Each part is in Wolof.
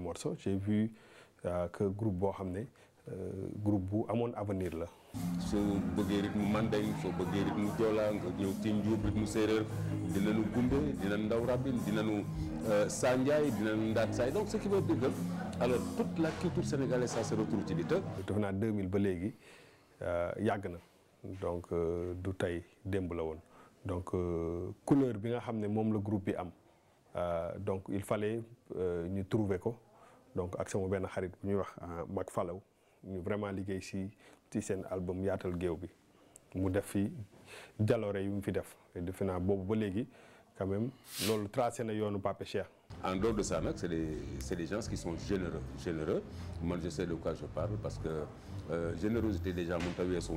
morceaux j'ai vu que groupe boo xam ne groupe bu amoon avenir la. soo bëggee rythme mandeng soo bëggee rythme joola nga ñëw ci njuub rythme séeréer dinañu gumbe dinañu ndaw rabin dinañu sanjaay dinañu ndaat saay donc ce qui veut dire que alors toute la culture sénégalaise ça se retrouve ci di te defe naa 2000 ba léegi yàgg na donc du tey démb la woon donc couleur bi nga xam ne moom la groupe bi am donc il fallait ñu trouver ko donc ak sama benn xarit bu ñuy wax Mac Falaw ñu vraiment liggéey ci seen album yaatal géew bi mu def fi jaloore yu mu fi def defe naa boobu ba léegi quand même loolu tracé na yoonu Pape Cheikh. En dehors de ça nag c'est des gens qui sont généreux man je sais de quoi je parle parce que générosité déjà mun ta weesu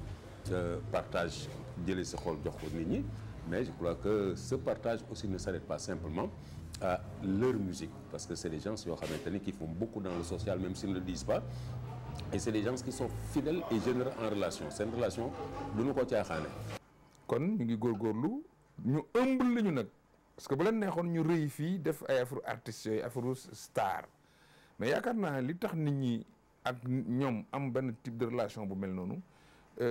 partage jëlee sa xol jox ko nit ñi mais je crois que ce partage aussi ne s'arrête pas simplement à leur musique parce que c'est des gens yoo xamante ni qui font beaucoup dans le social même s'ils ne le disent pas et c'est des gens qui sont fidèles et généreux en relation seen relation du ñu ko caaxaane. kon ñu ngi góorgóorlu ñu ëmb lañu nag parce que bu leen neexoon ñu rëy fii def ay affaire artistes yooyu affaire star mais yaakaar naa li tax nit ñi ak ñoom am benn type de relation bu mel noonu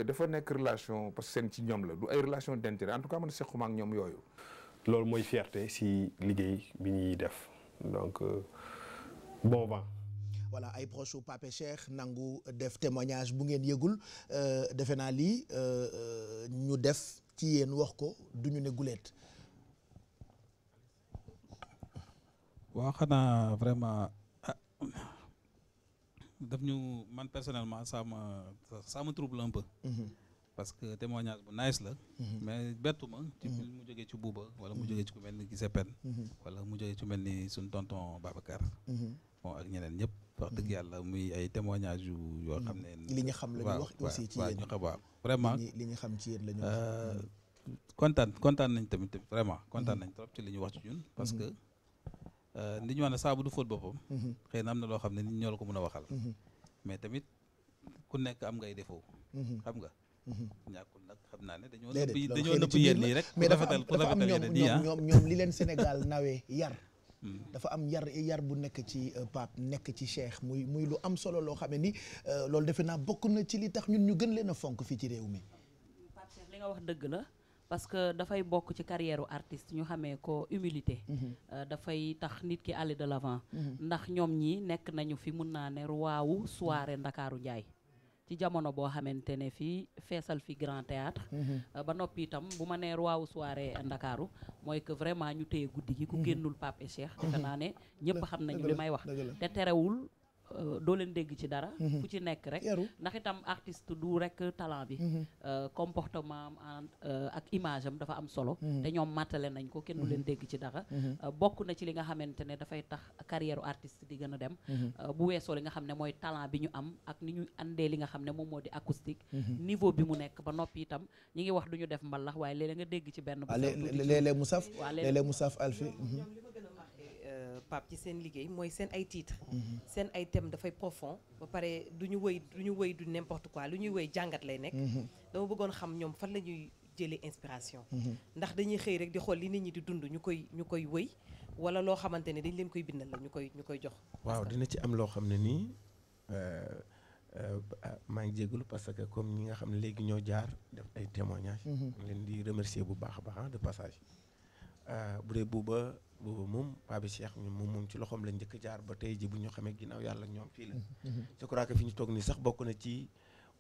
dafa nekk relation parce que seen ci ñoom la du ay relation d'intérêt en tout cas man sequma ak ñoom yooyu. loolu mooy fierté si liggéey bi ñuy def donc bon vent. voilà ay proche u Pape Cheikh nangu def témoignage bu ngeen yëgul defe naa lii ñu def ci yéen wax ko duñu ne guleet. waaw xanaa vraiment daf ñu man personnellement ça me trouble un peu. parce que témoignage bu nice la. mais bettuma ci mu jógee ci Bouba wala mu jógee ci ku mel ni Gisé Pen wala mu jógee ci mel ni suñ tonton Babacar. bon ak ñeneen ñëpp. wax dëgg yàlla muy ay témoignages yoo xam ne. li ñu xam la ñu wax aussi ci yéen waaw vraiment li ñu xam ci yéen la ñu kontaan nañ tamit vraiment kontaan nañ trop ci li ñu wax ci ñun. parce que li ñu wax ne saabu du fóot boppam. xëy na am na loo xam ne nit ñoo la ko mën a waxal. mais tamit ku nekk am ngay défaut. xam nga. ñàkkul nag xam naa ne dañoo nëbb yéen nii rek. mais dafa am ñoom li leen Sénégal nawee yar. dafa am yar bu nekk ci Pape nekk ci Cheikh muy lu am solo loo xam ne ni loolu defe naa bokk na ci li tax ñun ñu gën leen a fonk fii ci réew mi. Pape Cheikh li nga wax dëgg la parce que dafay bokk ci carrière artiste ñu xamee ko humilité. dafay tax nit ki aller de l'avant. ndax ñoom ñi nekk nañu fi mun naa ne ruwaawu soirée Ndakaaru Njaay ci jamono boo xamante ne fii feesal fi grand théâtre ba noppi itam bu ma nee waaw soirée Ndakaaru mooy que vraiment ñu téye guddi gi ku génnul Pape Cheikh defe naa ne ñëpp xam nañu li may wax te terewul doo leen dégg ci dara fu ci nekk rek ndax itam artiste du rek talent bi comportement am ak image am dafa am solo te ñoom màttale nañ ko kenn du leen dégg ci dara bokk na ci li nga xamante ne dafay tax carrière artiste di gën a dem bu weesoo li nga xam ne mooy talent bi ñu am ak ni ñu andee li nga xam ne moom moo di acoustique niveau bi mu nekk ba noppi itam ñi ngi wax du ñu def mbalax waaye léeg-léeg nga dégg ci benn léeg-léeg mu saf Alfi Pape ci seen liggéey mooy seen ay titres seen ay thèmes dafay profond ba pare du ñu wëy du n'importe quoi lu ñuy wëy jàngat lay nekk dama bëggoon xam ñoom fan la ñuy jëlee inspiration ndax dañuy xëy rek di xool li nit ñi di dund ñu koy wëy wala loo xamante ne dañ leen koy bindal la ñu koy jox waaw dina ci am loo xam ne nii maa ngi jégalu parce que comme ñi nga xam ne léegi ñoo jaar def ay témoignages leen di remercier bu baax a baax de passage bu dee booba moom Pape Cheikh moom ci loxoom la njëkk jaar ba tey ji bu ñu xamee ginnaaw yàlla ñoom fii la je crois que fi ñu toog nii sax bokk na ci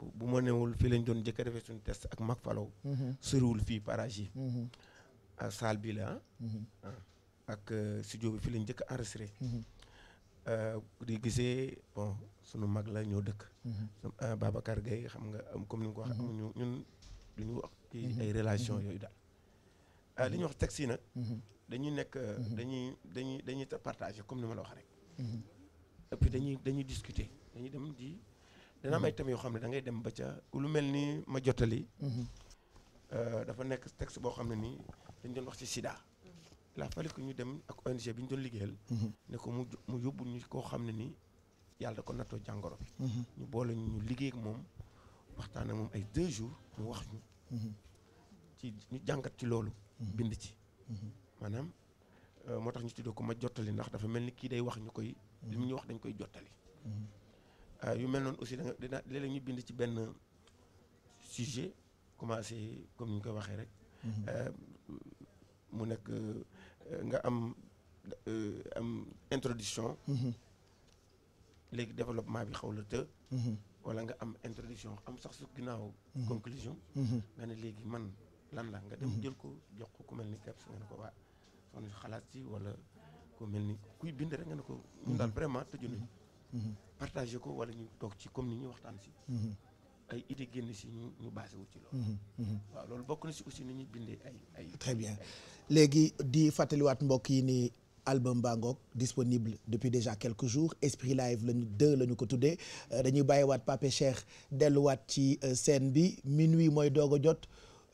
bu ma newul fii lañ doon njëkk a defee suñu test ak Mac Falaw soriwul fii parage yi salle bi la ak studio bi fii lañ njëkk a enregistré di gisee bon sunu mag la ñoo dëkk Babacar Gueye xam nga comme ni nga ko wax amuñu ñun lu ñu wax ci ay relation yooyu daal li ñuy wax texte yi nag dañuy nekk dañuy partager comme ni ma la wax rek et puis dañuy discuter dañuy dem dana am ay thèmes yoo xam ne da ngay dem ba ca lu mel ni ma jottali dafa nekk texte boo xam ne nii dañ doon wax ci sida il a fallu que ñu dem ak ONG bi ñu doon liggéeyal ne ko mu yóbbu ñu koo xam ne nii yàlla da ko nattoo jàngoro bi ñu boole ñu liggéey ak moom waxtaan ak moom ay 2 jours mu wax ñu ci ñu jàngat ci loolu bind ci maanaam moo tax ñu tuddee ko ma jottali ndax dafa mel ni kii day wax ñu koy li mu ñu wax dañ koy jottali. yu mel noonu aussi da nga dina léeg-léeg ñu bind ci benn sujet commencé comme ni ñu ko waxee rek. mu nekk nga am introduction. léegi développement bi xaw la të. wala nga am introduction am sax su ginnaaw. conclusion. nga ne léegi man lan la nga dem jël ko jox ko ku mel ni Kebs nga ne ko waa soxna xalaat ci wala ku mel ni kuy bind rek nga ne ko. ñun daal vraiment tëju nañu. partagé ko wala ñu toog ci comme ni ñu waxtaan si. ay idée génn si ñu basé wu ci loolu. waaw loolu bokk na si aussi ni ñuy bindee ay. très bien léegi di fàttaliwaat mbokk yi ni album Bangok disponible depuis déjà quelques jours Esprit Live lañu 2 la ñu ko tuddee dañuy bàyyiwaat Pape Cheikh delluwaat ci scène bi minuit mooy doog a jot.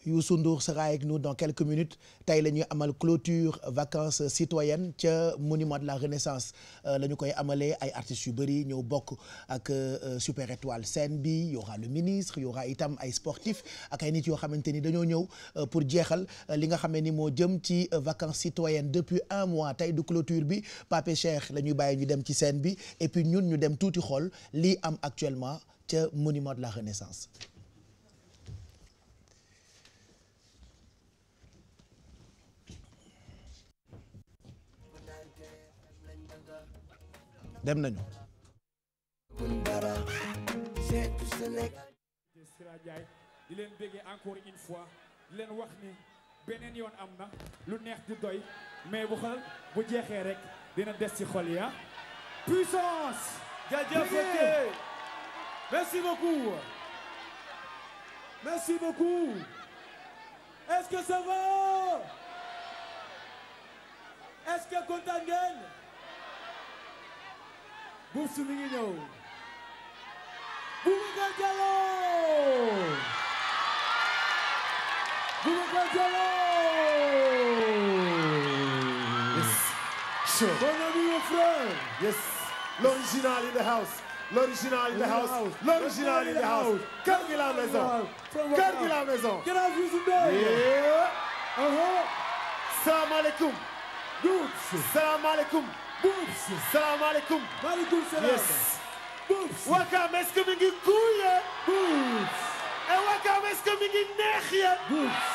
Youssou Ndour sera avec nous dans quelques minutes tey la ñuy amal clôture vacances citoyennes ca monument de la Renaissance la ñu koy amalee ay artistes yu bëri ñëw bokk ak Super Étoile scène bi y aura le ministre y aura itam ay sportifs ak ay nit yoo xamante ni dañoo ñëw pour jeexal li nga xamee ni moo jëm ci vacances citoyennes depuis 1 mois tey du clôture bi Pape Cheikh la ñuy bàyyi ñu dem ci scène bi et puis ñun ñu dem tuuti xool lii am actuellement ca monument de la Renaissance. dem nañu. di leen béggee encore une fois di leen wax ni beneen yoon am na lu neex di doy mais bu xal bu jeexee rek dina des ci xol ya puissance. jaajëf merci beaucoup. merci beaucoup. est-ce que ça va? est-ce que kontaan ngeen? Boubs mi ngi ñëw. Boubacar Diallo. Boubacar Diallo. Yes. Sure. Mon ami, mon frère. Yes. L'original in the house. L'original in the house. L'original in the house. Kër gi la maison. Kër gi la maison. Jaraaf Youssou Ndoye. Salaamaaleykum. Boubs. Salaamaaleykum. Boubs. Salaamaaleykum. Maaleykum salaam. Yes. Boubs. Wakaam est-ce que mi ngi kuuye? Boubs. Wakaam est-ce que mi ngi neex ya? Boubs.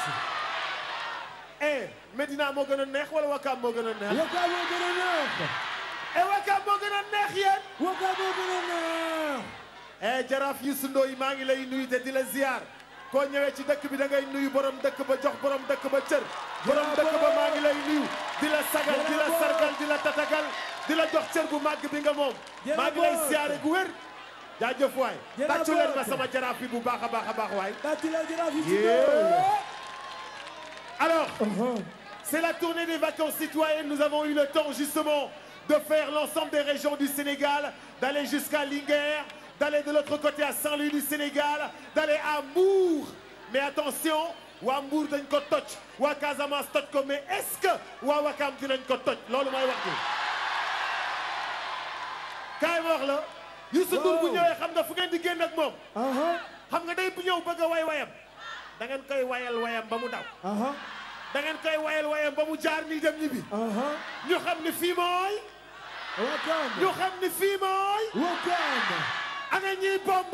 Medina moo gën a neex wala Wakaam moo gën a neex? Wakaam moo gën a neex. Wakaam moo gën a neex yéen? Wakaam moo gën a neex. Jaraaf Youssou Ndoye maa ngi lay nuyu te di la ziar. koo ñëwee ci dëkk bi da ngay nuyu borom dëkk ba jox borom dëkk ba cër. borom dëkk ba maa ngi lay nuyu. di la sagal di la sargal di la tatagal. di la jox cër bu màgg bi nga moom. maa ngi lay siyaare gu wér. jaajëf waay. tàccu leen ma sama jaraaf bi bu baax a baax a baax waay. tàccu leen jaraaf yi. Alors, c'est la tournée des vacances citoyennes. Nous avons eu le temps justement de faire l'ensemble des régions du Sénégal, d'aller jusqu'à Linguère, d'aller de l'autre côté à Saint-Louis du Sénégal, d'aller à Mbour. Mais attention, waa Mbour dañ ko toj, waa Casamance toj ko, mais est-ce que waa Wakam dinañ ko toj? Loolu mooy wax bi. Kaay ma wax la. Youssou Ndour bu ñëwee xam nga fu ngeen di génn ak moom. Xam nga day bu ñëw bëgg a way wayam. Da ngeen koy wayal wayam ba mu daw. Da ngeen koy wayal wayam ba mu jaar nii dem ñibbi. ñu xam ni fii mooy. Wakam. ñu xam ni fii mooy. Wakam. ana ñiy bomb.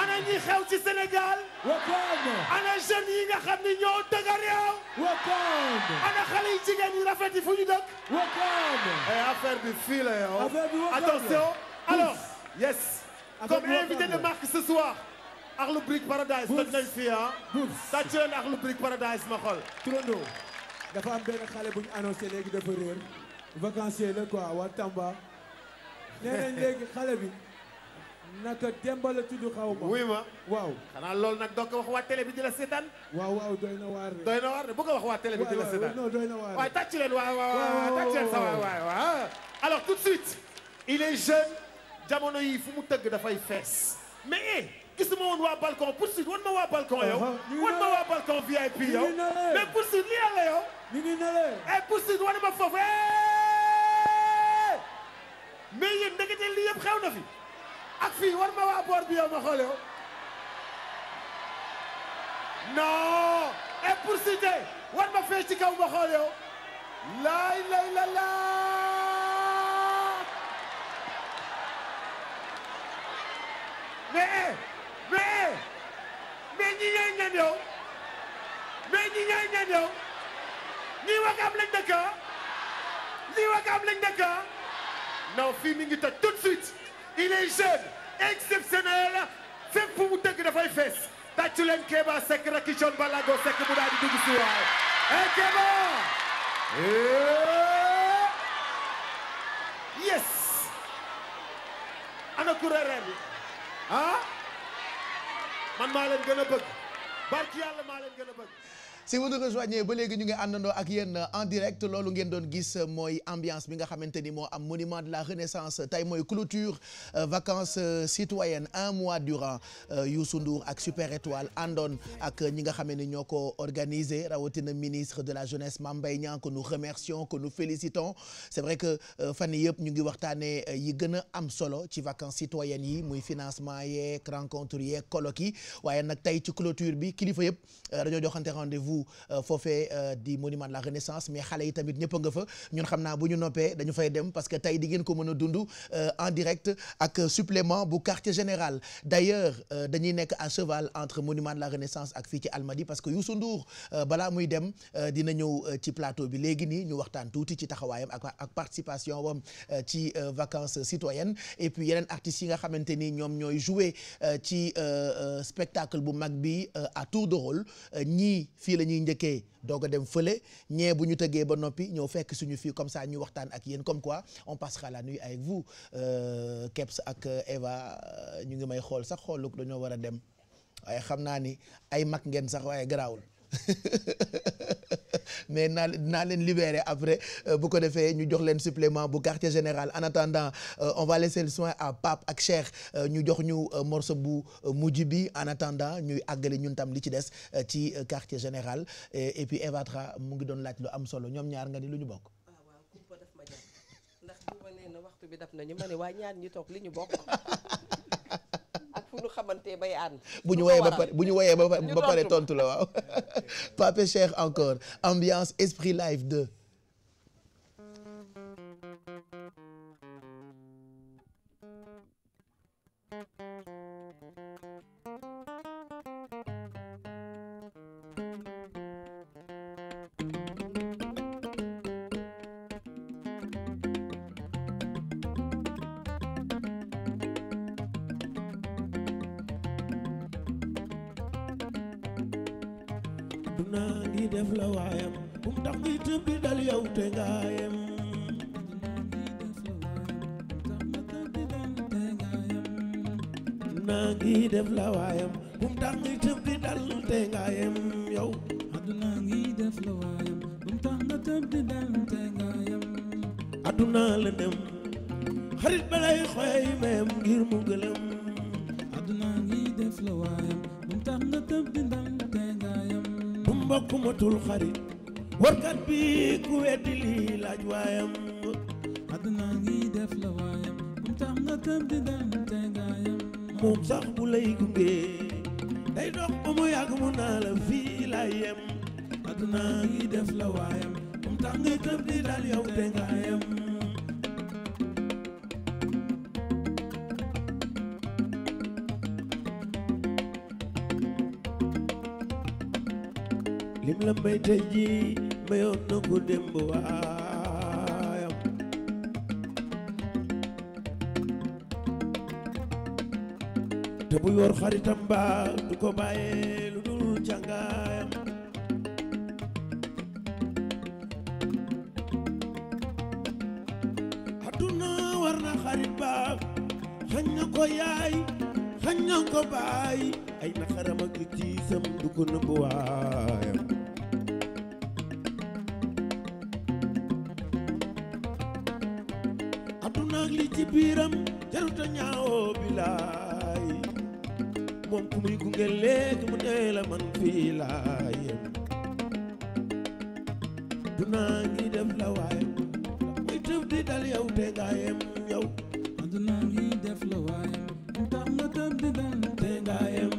ana ñiy xew ci Sénégal. Wakam. ana jeunes yi nga xam ni ñoo dëgër réew. Wakam. ana xale yi jigéen yi rafet yi fu ñu dëkk. Wakam. affaire bi fii la yow. Affaire bi Wakam. Attention. Alors, yes. Affaire Comme bi invité Wakam. de marque ce soir. Akhlou Brick Paradise toj nañ fii ah. tàcc leen Akhlou Brick Paradise ma xool. Turando dafa am benn xale bu ñu annoncé léegi dafa réer vacancier la quoi waa Tamba nee nañ léegi xale bi naka Demba la tudd xaw ma. wuy ma waaw. xanaa loolu nag doo ko wax waa télé bi di la seetaan. waaw waaw doy na waar de. doy na waar de bu ko wax waa télé bi di la seetaan. non doy na waar de. waaye tàcc leen waaw tàcc leen sa waay. Alors tout de suite il est jeune jamono yi fu mu tëgg dafay fees mais gisuma woon waa balcon poursuite wan ma waa balcon yow. wan ma waa balcon VIP yow. mais poursuite lii yàlla yow. ñu ngi nalee. poursuite wan ma foofu. mais yéen ndekete lii yëpp xew na fi. ak fii war ma waa boor bi yow ma xool yow. non. poursuite war ma fee ci kaw ma xool yow. laay lay la laa. mais ñi ñooy ñan yow mais ñi ñooy ñan yow ñi Wakaam lañ dëkk ñi Wakaam lañ dëkk non fii mi ngi toj tout de suite il est jeune exceptionnel fépp fu mu dëgg dafay fees tàccu leen Kéba Seck rakki Thione Ballago Seck mu daal di dugg si waaw Kéba yes ana kuréel bi man maa leen gën a bëgg barki yàlla maa leen gën a bëgg. si vous nous rejoignez ba léegi ñu ngi àndandoo ak yéen en direct loolu ngeen doon gis mooy ambiance bi nga xamante ni moo am monument de la renaissance tey mooy clôture vacances citoyennes un mois durant Youssou Ndour ak Super Étoile àndoon ak ñi nga xam ne ñoo ko organisé rawatina ministre de la jeunesse Mame Mbaye Niang que nous remercions que nous félicitons c'est vrai que fan yii yëpp ñu ngi waxtaanee yi gën a am solo ci vacances citoyennes yi muy financement yeeg rencontre yeeg colloque yi waaye nag tey ci clôture bi kilifa yëpp dañoo joxante rendez-vous foofee di monument de la renaissance mais xale yi tamit ñëpp a nga fa ñun xam naa bu ñu noppee dañu fay dem parce que tey di ngeen ko mën a dund en direct ak supplément bu quartier général d'ailleurs dañuy nekk à cheval entre monument de la renaissance ak fii ci Almadies parce que Youssou Ndour balaa muy dem dina ñëw ci plateau bi léegi nii ñu waxtaan tuuti ci taxawaayam ak participation wam ci vacances citoyennes et puis yeneen artistes yi nga xamante ni ñoom ñooy jouer ci spectacle bu mag bi à tour de rôle ñii fii la ñuy njëkkee doog a dem fële ñee bu ñu tëggee ba noppi ñëw fekk suñu fii comme ça ñu waxtaan ak yéen comme quoi on passera la nuit avec vous Kebs ak Eva ñu ngi may xool sax xooluk dañoo war a dem waaye xam naa ni ay mag ngeen sax waaye garaawul mais naa leen libérer après bu ko defee ñu jox leen supplément bu quartier général en attendant on va laisser le soin à Pape ak Cheikh ñu jox ñu morceau bu mujj bi en attendant ñuy àggale ñun tam li ci des ci quartier général et puis Eva Tra mu ngi doon laaj lu am solo ñoom ñaar nga ni lu ñu bokk. waaw kumpa daf ma jàpp ndax bu ma nee na waxtu bi daf nañu ma ne waa ñaar ñi toog li ñu bokk. fu ñu xamante bay ànd bu ñu woyee ba pare tontu la waaw Pape Cheikh encore ambiance esprit live 2 naa ngi def la waayam bum tax ngi tëb di dal yow te ngaayam naa ngi def la waayam bum tax ngi tëb di dal te ngaayam yow aduna ngi def la waayam bum tax nga tëb di dal te ngaayam aduna la dem xarit balay xoy meem ngir mu gëlëm aduna ngi def la waayam bum tax nga tëb di dal te ngaayam mbokk matul xarit warkat bi ku weddi lii laaj waayam aduna ngi def la waayam bum tax nga tëb di dal te ngaayam moom sax bu lay gunge day dox ba mu yàgg mu naa la fii laa yem aduna ngi def la waayam bum tax nga tëb di dal yow te ngaayam lim la may tey ji mayoon na ko démb waayam te bu yor xaritam ba du ko bàyyee lu dul càngaayam aduna war na xarit ba xañ na ko yaay xañ na ko baay ay naqaram ak tiisam du ko nëbb waayam aduna ak li ci biiram jaruta ñaawoo bilaay moom ku muy gunge léegi mu ne la man fii laayam aduna ngi def la waayam muy tëb di dal yow te ngaayam yow aduna ngi def la waayam mu tax nga tëb di dal te ngaayam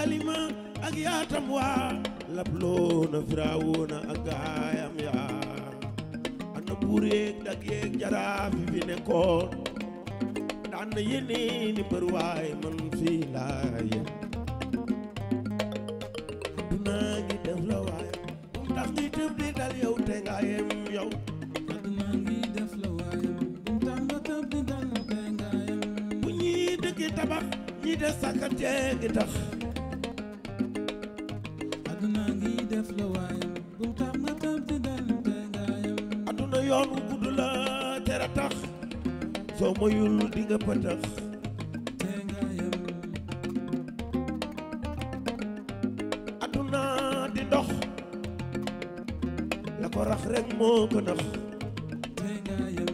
Ibrahima ak yaatam waa labloona Firawuna ak gaayam yaa ana buur yeeg dag yeeg jaraaf fi nekkoon daan na yeneeni mbër waay man fii laa yem aduna ngi def la waay ndax ngi tëb di dal yow te nga yem yow aduna ngi def la waay ndax nga tëb di dal te nga yem bu ñii dëggi tabax ñi de sàkkat jeegi tax aduna ngi def la waay bu tax nga tëb di dal te nga yem aduna yoon wu gudd la tera tax soo moyul di nga pëtax te nga yem aduna di ndox la ko rax rek moo ko nax te nga yem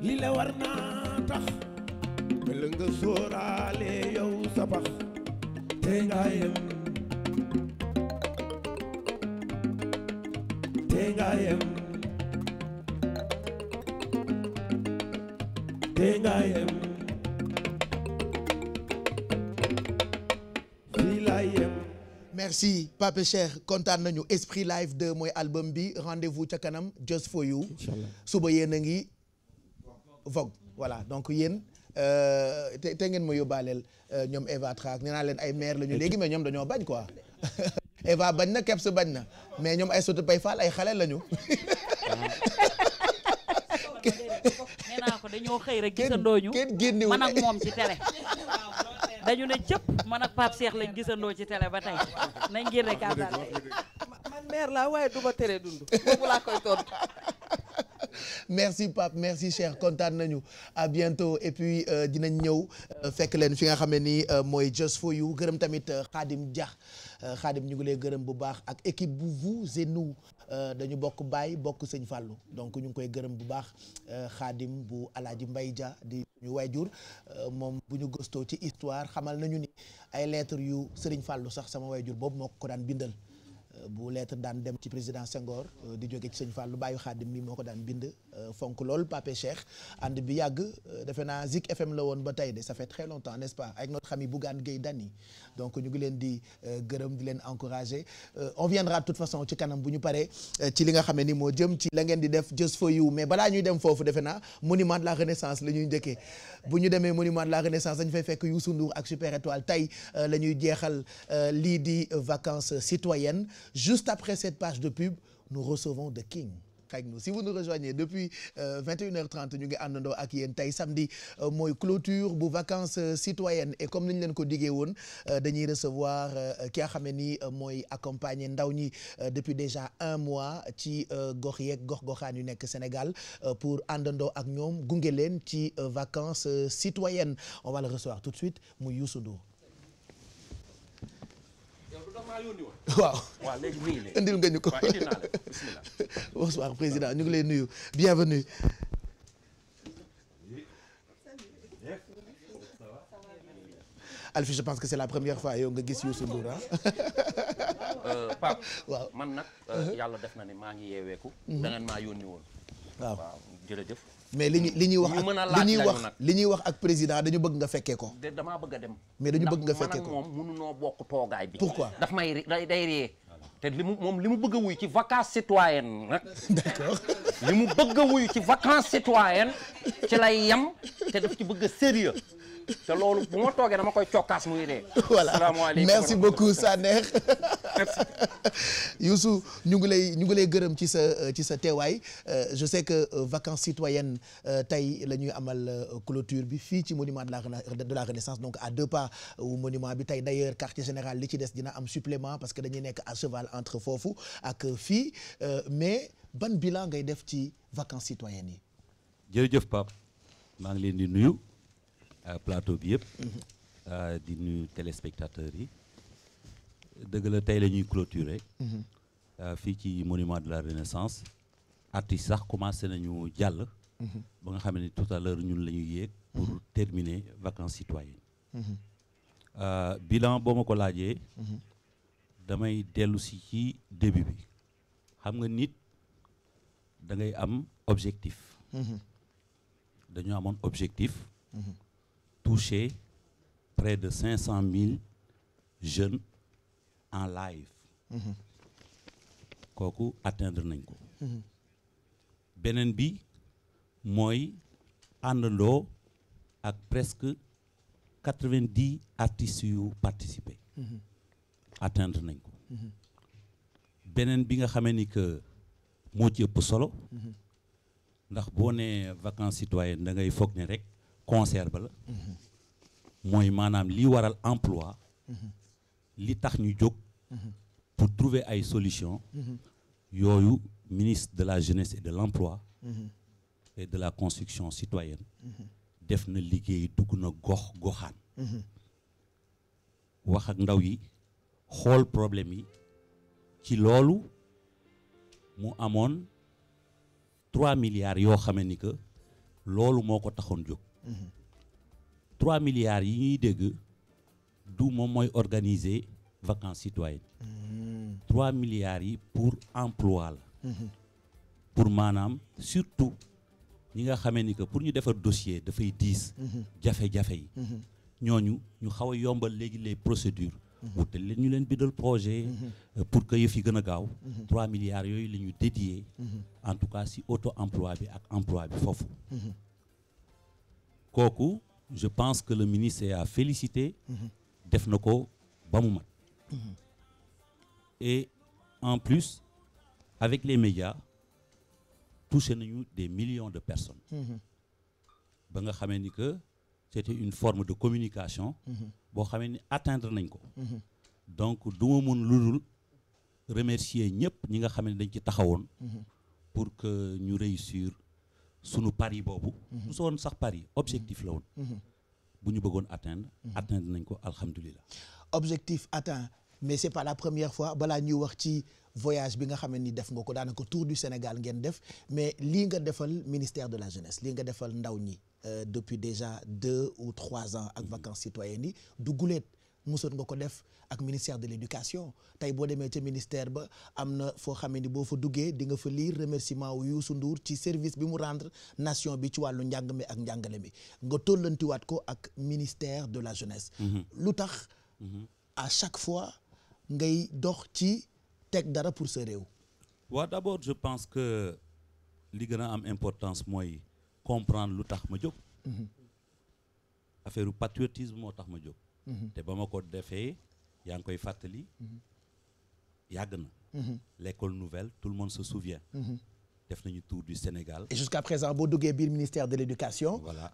li la war naa tax la nga sóoraale yow sabax te nga yem te nga yem te nga yem fii laa yem. merci Pape Cheikh kontaan nañu Esprit Live 2 mooy album bi rendez-vous ca kanam Just for You. Inch'Allah suba yéen a ngi Vogue voilà donc yéen te ngeen ma yóbbaaleel ñoom Eva Trac nee naa leen ay maire la ñu léegi mais ñoom dañoo bañ quoi Eva bañ na Kebs bañ na mais ñoom ay sotti pay faal ay xale lañu. nee naa ko dañoo xëy rek gisandoo ñu man ak moom ci télé dañu ne cëpp man ak Pape Cheikh lañ gisandoo ci télé ba tey nañ ngir rek man maire laa waaye du ma tere dund boobu laa koy tontu. merci Pape merci Cheikh kontaan nañu à bientôt et puis dinañ ñëw fekk leen fi nga xam ne nii mooy Just for You gërëm tamit Khadim Dia Khadim ñu ngi lay gërëm bu baax ak équipe bu vous et nous dañu bokk baay bokk sëñ Fallou donc ñu ngi koy gërëm bu baax Khadim bu Alaaji Mbay Dia di ñu waajur moom bu ñu gëstoo ci histoire xamal nañu ni ay lettres yu Sëriñ Fallou sax sama waajur boobu moo ko daan bindal bu lettre daan dem ci président Senghor di jóge ci sëñ Fallou bàyyi Xaadim mi moo ko daan bind fonk lool Pape Cheikh ànd bi yàgg defe naa Zik FM la woon ba tey de ça fait très longtemps n'est-ce pas avec notre ami Bougane Gueye Dany donc ñu ngi leen di gërëm di leen encourager on viendra de toute façon ci kanam bu ñu paree ci li nga xam ne ni moo jëm ci la ngeen di def Just for You mais balaa ñuy dem foofu defe naa monument de la Renaissance la ñuy njëkkee bu ñu demee monument de la Renaissance dañu fay fekk Youssou Ndour ak Super Étoile tey la ñuy jeexal lii di vacances citoyennes. Juste après cette page de pub, nous recevons The King. Si vous nous rejoignez depuis 21h30 ñu ngi àndandoo ak yéen tey samedi mooy clôture bu vacances citoyennes et comme ni ñu leen ko diggee woon dañuy recevoir ki nga xam ne ni mooy accompagner ndaw ñi depuis déjà 1 mois ci gox yeeg gox-goxaan yu nekk Sénégal pour àndandoo ak ñoom gunge leen ci vacances citoyennes on va le recevoir tout de suite muy Youssou Ndour. waaw waaw léegi mi ngi léegi indil nga ñu ko waaw indil naa la bismillah. bonsoir président ñu ngi lay nuyu bienvenue. Alfi je pense que c'est la première fois yow nga gis Youssou Ndour Pape waaw man nag yàlla def na ne maa ngi yeeweeku da ngeen maa yónni woon waaw jërëjëf mais li ñuy wax ak président dañu bëgg nga fekkee ko damaa bëgg a dem mais dañu bëgg nga fekkee ko moom mënunoo bokk toogaay bi pourquoi daf may day ree te li mu bëgg a wuy ci vacances citoyennes nag d'accord li mu bëgg a wuy ci vacances citoyennes ci lay yem te daf ci bëgg a sérieux te loolu bu ma toogee dama koy cokkaas muy ree voilà merci beaucoup Sanex Youssou ñu ngi lay gërëm ci sa teewaay je sais que vacances citoyennes tey la ñuy amal clôture bi fii ci monument de la Renaissance donc à 2 pas au monument bi tey d'ailleurs quartier général li ci des dina am supplément parce que dañuy nekk à cheval entre foofu ak fii mais ban bilan ngay def ci vacances citoyennes yi. jërëjëf Pape maa ngi leen di nuyu. plateau bi yëpp di nuyu téléspectateurs yi dëgg la tey la ñuy clôturer fii ci monument de la Renaissance artistes sax commencé nañu jàll ba nga xam ne tout à l'heure ñun la ñuy yéeg pour terminer vacances citoyennes bilan boo ma ko laajee damay dellu si ci début bi xam nga nit da ngay am objectif dañu amoon objectif toucher près de 500 000 jeunes en live. kooku atteindre nañ ko. beneen bi mooy àndandoo ak presque 90 artistes yu participer. atteindre nañ ko. beneen bi nga xamee ni que moo ci ëpp solo. ndax boo nee vacances citoyennes da ngay foog ne rek concert ba la. mooy maanaam li waral emploi. li tax ñu jóg. pour trouver ay solutions. yooyu ministre de la jeunesse et de l'emploi. et de la construction citoyenne. def na liggéey dugg na goxaan. wax ak ndaw yi xool problème yi ci loolu mu amoon 3 milliards yoo xamee ni que loolu moo ko taxoon jóg. 3 milliards yi ñuy dégg du moom mooy organiser vacances citoyennes. 3 milliards yi pour emploi la. pour maanaam surtout ñi nga xamee ni que pour ñu defar dossier dafay diis. jafe-jafe yi. ñooñu ñu xaw a yombal léegi les procédures. wutal leen ñu leen bindal projet. pour que yëf yi gën a gaaw. 3 milliards yooyu la ñu dédié. en tout cas si auto emploi bi ak emploi bi foofu. kooku je pense que le ministre est à féliciter. def na ko ba mu mat. et en plus avec les médias touché nañu des millions de personnes. ba nga xamee ni que c'était une forme de communication. boo xamee ni atteindre nañ ko. donc du ma mun lu dul remercier ñëpp ñi nga xam ne dañ ci taxawoon. pour que ñu réussir sunu pari boobu. du soon sax pari objectif la woon. bu ñu bëggoon atteindre. atteindre nañ ko alhamdulilah. objectif atteint mais c'est pas la première fois balaa ñuy wax ci voyage bi nga xam ne ni def nga ko daanaka tour du Sénégal ngeen def mais lii nga defal ministère de la jeunesse lii nga defal ndaw ñi depuis déjà 2 ou 3 ans ak vacances citoyennes yi du guleet mosoon nga ko def ak ministère de l'éducation tey boo demee ca ministère ba am na foo xamee ni boo fa duggee di nga fa lire remerciement wu Youssou Ndour ci service bi mu rendre nation bi ci wàllu njàng mi ak njàngale mi nga tollantiwaat ko ak ministère de la jeunesse. lu tax à chaque fois ngay dox ci teg dara pour sa réew. waaw d'abord je pense que li gën a am importance mooy comprendre lu tax ma jóg. affaire patriotisme moo tax ma jóg. te ba ma ko defee yaa ngi koy fàttali. yàgg na. l'école nouvelle tout le monde se souvient. def nañu tour du Sénégal. et jusqu'à présent boo duggee biir ministère de l'éducation. voilà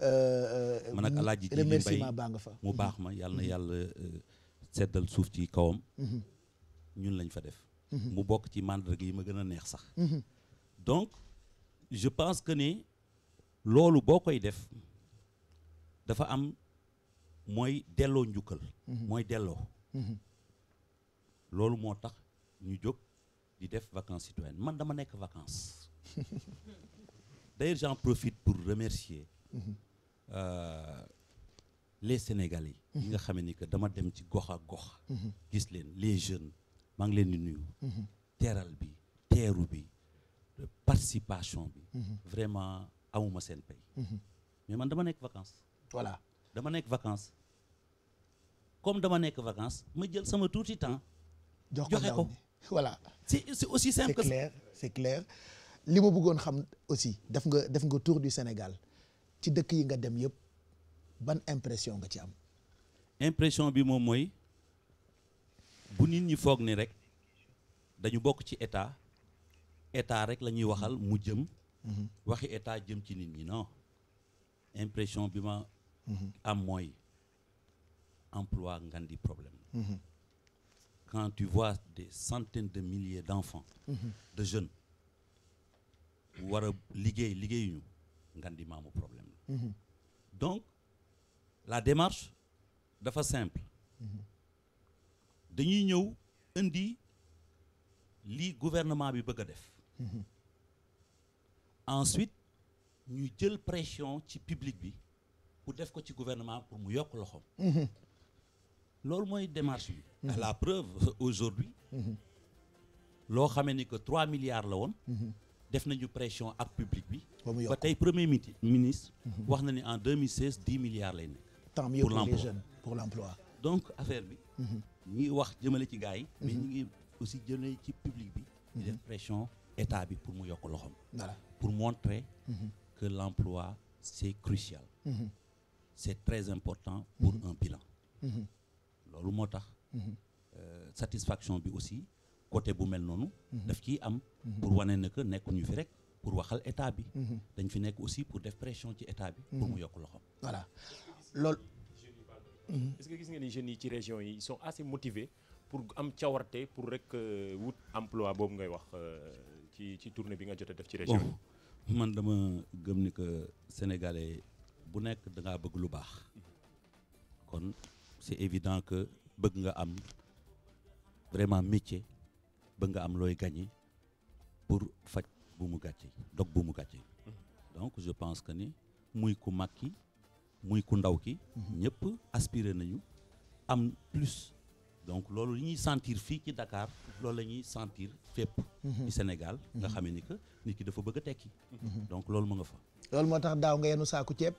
man ak Alaaji Jili remerciement baa nga fa. mu baax ma yàlla na yàlla seddal suuf ci kawam. ñun lañ fa def. mu bokk ci mandarga yi ma gën a neex sax. donc je pense que ne loolu boo koy def dafa am mooy delloo njukkal. mooy delloo. loolu moo tax ñu jóg di def vacances citoyennes man dama nekk vacances. d'ailleurs j'en profite pour remercier les Sénégalais yi nga xam ni que dama dem ci gox ak gox. gis leen les jeunes maa ngi leen di nuyu. teeral bi teeru bi participation bi. vraiment amuma seen pay. mais man dama nekk vacances. voilà dama nekk vacances comme dama nekk vacances ma jël sama tuuti temps. joxe ko voilà. c'est aussi simple que ça. c'est clair li ma bëggoon xam aussi def nga tour du Sénégal ci dëkk yi nga dem yëpp ban impression nga ci am. impression bi moom mooy bu nit ñi foog ni rek dañu bokk ci état rek la ñuy waxal mu jëm. waxi état jëm ci nit ñi non impression bi ma am mooy emploi ngandi problème. Quand tu vois des centaines de milliers d'enfants, de jeunes, war a liggéeyuñu ngandi maamu problème la. donc la démarche dafa simple. dañuy ñëw indi li gouvernement bi bëgg a def. ensuite ñu jël pression ci public bi pour def ko ci gouvernement pour mu yokk loxoom. loolu mooy démarche bi. à la preuve aujourd'hui loo xamee ni que 3 milliards la woon. def nañu pression ak public bi. ba tey premier ministre. wax na ni en 2016 10 milliards lay nekk. tant mieux pour les jeunes. pour l'emploi. donc affaire bi ñi ngi wax jëmale ci gars yi mais ñi ngi aussi jëmale ci public bi di def pression état bi pour mu yokk loxoom voilà pour montrer que l'emploi c'est crucial c'est très important pour un bilan loolu moo tax satisfaction bi aussi côté bu mel noonu daf ciy am pour wane ne que nekkuñu fi rek pour waxal état bi dañ fi nekk aussi pour def pression ci état bi pour mu yokk loxoom voilà loolu est-ce que gis nga ni jeunes yi ci région yi ils sont assez motivés pour am cawarte pour rek wut emploi boobu ngay wax ci tournée bi nga jot a def ci région yi. man dama gëm ni que sénégalais bu nekk da ngaa bëgg lu baax kon c'est évident que bëgg nga am vraiment métier bëgg nga am looy gagner pour faj bu mu gàcce dog bu mu gàcce donc je pense que ni muy ku mag ki muy ku ndaw ki ñëpp aspiré nañu am plus donc loolu li ñuy sentir fii ci Dakar loolu la ñuy sentir fépp ci Sénégal nga xamee ni que nit ki dafa bëgg a tekki donc loolu ma nga fa loolu moo tax daaw nga yenu saaku ceeb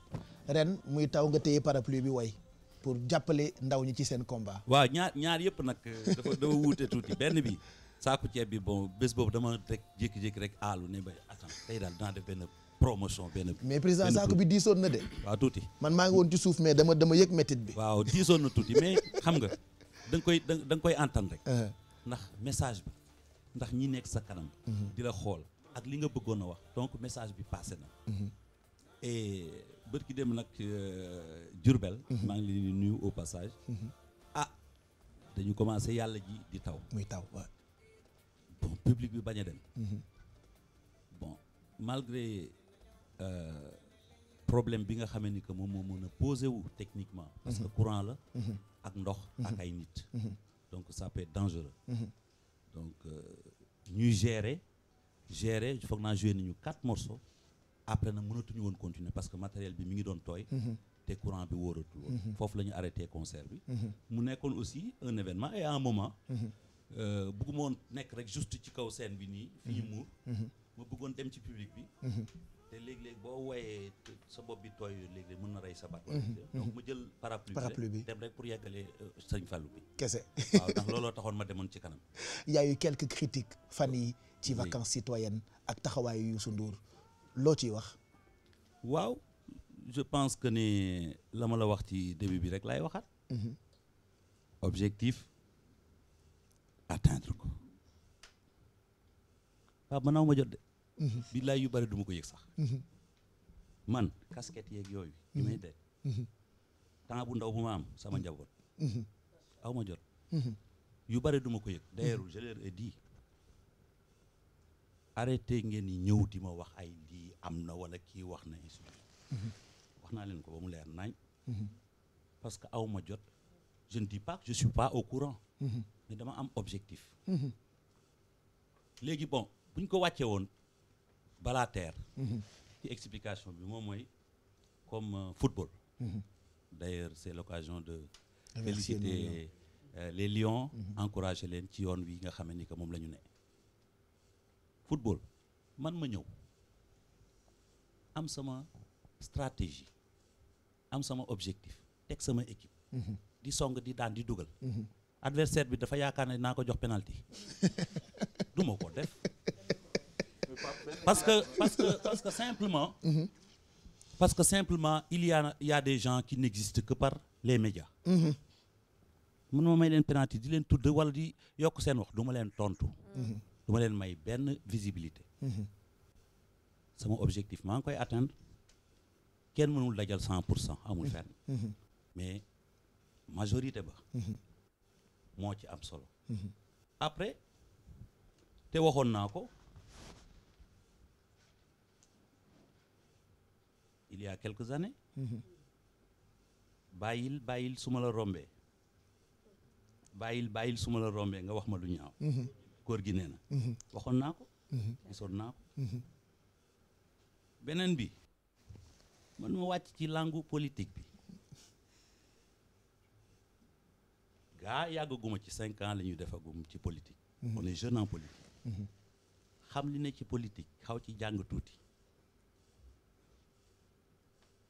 ren muy taw nga téye parapluie bi way pour jàppale ndaw ñi ci seen combat. waaw ñaar yëpp nag dafa wuute tuuti benn bi saaku ceeb bi bon bés boobu dama rek jékki-jékki rek aalu ne ba attends tey daal dinaa def benn promotion benn. mais président saako bi diisoon na de. waaw tuuti man maa ngi woon ci suuf mais dama yëg métit bi. waaw diisoon na tuuti mais xam nga da nga koy entendre rek. ndax message bi ndax ñi nekk sa kanam. di la xool ak li nga bëggoon a wax donc message bi passé na. et bërki dem nag Diourbel. maa ngi leen di nuyu au passage. dañu commencé yàlla ji di taw. muy taw waaw. bon public bi bañ a dem. bon malgré problème bi nga xamee ni que moom moo mën a posé wu techniquement. parce que courant la. ak ndox ak ay nit. donc ça peut être dangereux. donc ñuy gérer foog naa joué nañu 4 morceaux. après nag mënatuñu woon continuer parce que matériel bi mi ngi doon tooy. te courant bi wóoratul woon. foofu la ñu arrêté concert bi. mu nekkoon aussi un événement et à un moment. bëgguma woon nekk rek juste ci kaw scène bi nii. fii muur. ma bëggoon dem ci public bi. te léeg-léeg boo woyee sa bopp bi tooy léeg-léeg mën na rey sa baat. donc ma jël parapluie bi dem rek pour yeggalee Sëñ Fallou bi. kese waaw ndax looloo taxoon ma demoon ci kanam. y a eu quelques critiques fan yi ci vacances citoyennes ak taxawaayu Youssou Ndour loo ciy wax. waaw je pense que ne la ma la wax ci début bi rek laay waxaat. objectif atteindre ko waaw man naaw ma jot de. billaay yu bari duma ko yëg sax. man casquette yeeg yooyu. yi may de temps bu ndaw bu ma am sama njaboot. aw ma jot. yu bari duma ko yëg d'ailleurs je leur ai dit arrêté ngeen ni ñëw di ma wax ay lii am na wala kii wax na isu wax naa leen ko ba mu leer nañ. parce que aw ma jot je ne dis pas que je suis pas au courant. mais dama am objectif. léegi bon buñ ko wàccee woon balaa teer. ci explication bi moom mooy comme football. d'ailleurs c'est l'occasion de féliciter les Lions. encourager leen ci yoon wi nga xam ni que moom la ñu ne. football man ma ñëw am sama stratégie am sama objectif teg sama équipe. di song di daan di dugal. adversaire bi dafa yaakaar ne naa ko jox penalty du ma ko def parce que simplement il y a des gens qui n'existent que par les médias. mën ma may leen penalty di leen tudd wala di yokk seen wax du ma leen tontu. du ma leen may benn visibilité. sama objectif maa ngi koy atteindre kenn mënul dajal 100% amul fenn. mais majorité ba. moo ci am solo. après te waxoon naa ko il y a quelques années. bàyyil su ma la rombee. bàyyil su ma la rombee nga wax ma lu ñaaw. góor gi nee na. waxoon naa ko. gisoon naa ko. beneen bi man ma wàcc ci langue politique bi. gaa yàggaguma ci 5 ans la ñuy defagum ci politique. on est jeune en politique. xam li ne ci politique xaw ci jàng tuuti.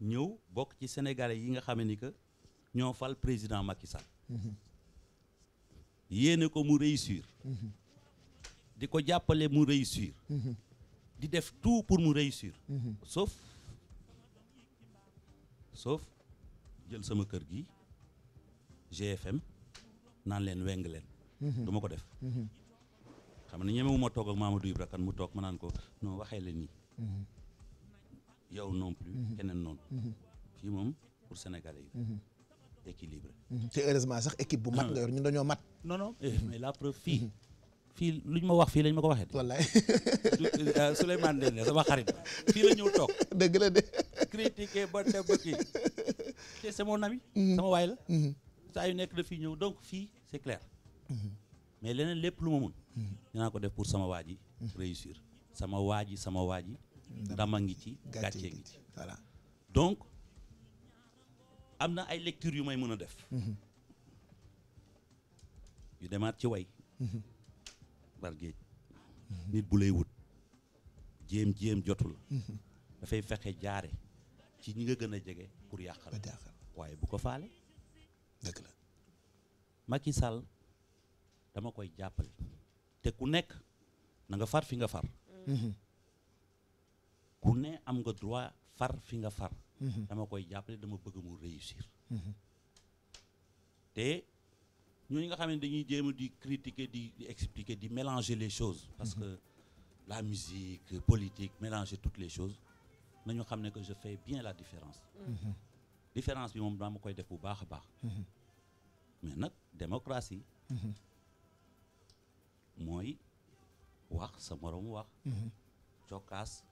ñëw bokk ci sénégalais yi nga xam ni que ñoo fal président Macky Sall yéene ko mu réussir di ko jàppale mu réussir di def tout pour mu réussir sauf jël sama kër gi GFM naan leen weng leen du ma ko def xam ne ñemewu ma toog ak Mamadou Ibra Kane mu toog ma naan ko non waxee leen nii yow non plus keneen noonu fii moom pour sénégalais yi équilibré te heureusement sax équipe bu mat nga yor ñun dañoo mat non mais la preuve fii lu ñu ma wax fii lañ ma ko waxee wallaay Souleymane Ndéné sama xarit fii la ñëw toog dëgg la de critiquer ba def ba kii te c'est mon ami sama waay la saa yu nekk da fii ñëw donc fii c'est clair mais leneen lépp lu ma mun dinaa ko def pour sama waa ji réussir sama waa ji ndama ngi ci gàccee ngi ci voilà donc am na ay lecture yu may mën a def yu demaat ci way bar géej nit bu lay wut jéem jotu la dafay fexe jaare ci ñi nga gën a jege pour yàqal waaye bu ko faale dëgg la Macky Sall dama koy jàppale te ku nekk na nga far fi nga far ku ne am nga droit far fi nga far dama koy jàppale dama bëgg mu réussir te ñooñu nga xam ne dañuy jéem a di critiquer di expliquer di mélanger les choses parce que la musique politique mélanger toutes les choses nañu xam ne que je fais bien la différence différence bi moom dama koy def bu baax a baax mais nag démocratie mooy wax sa moroom wax cokkaas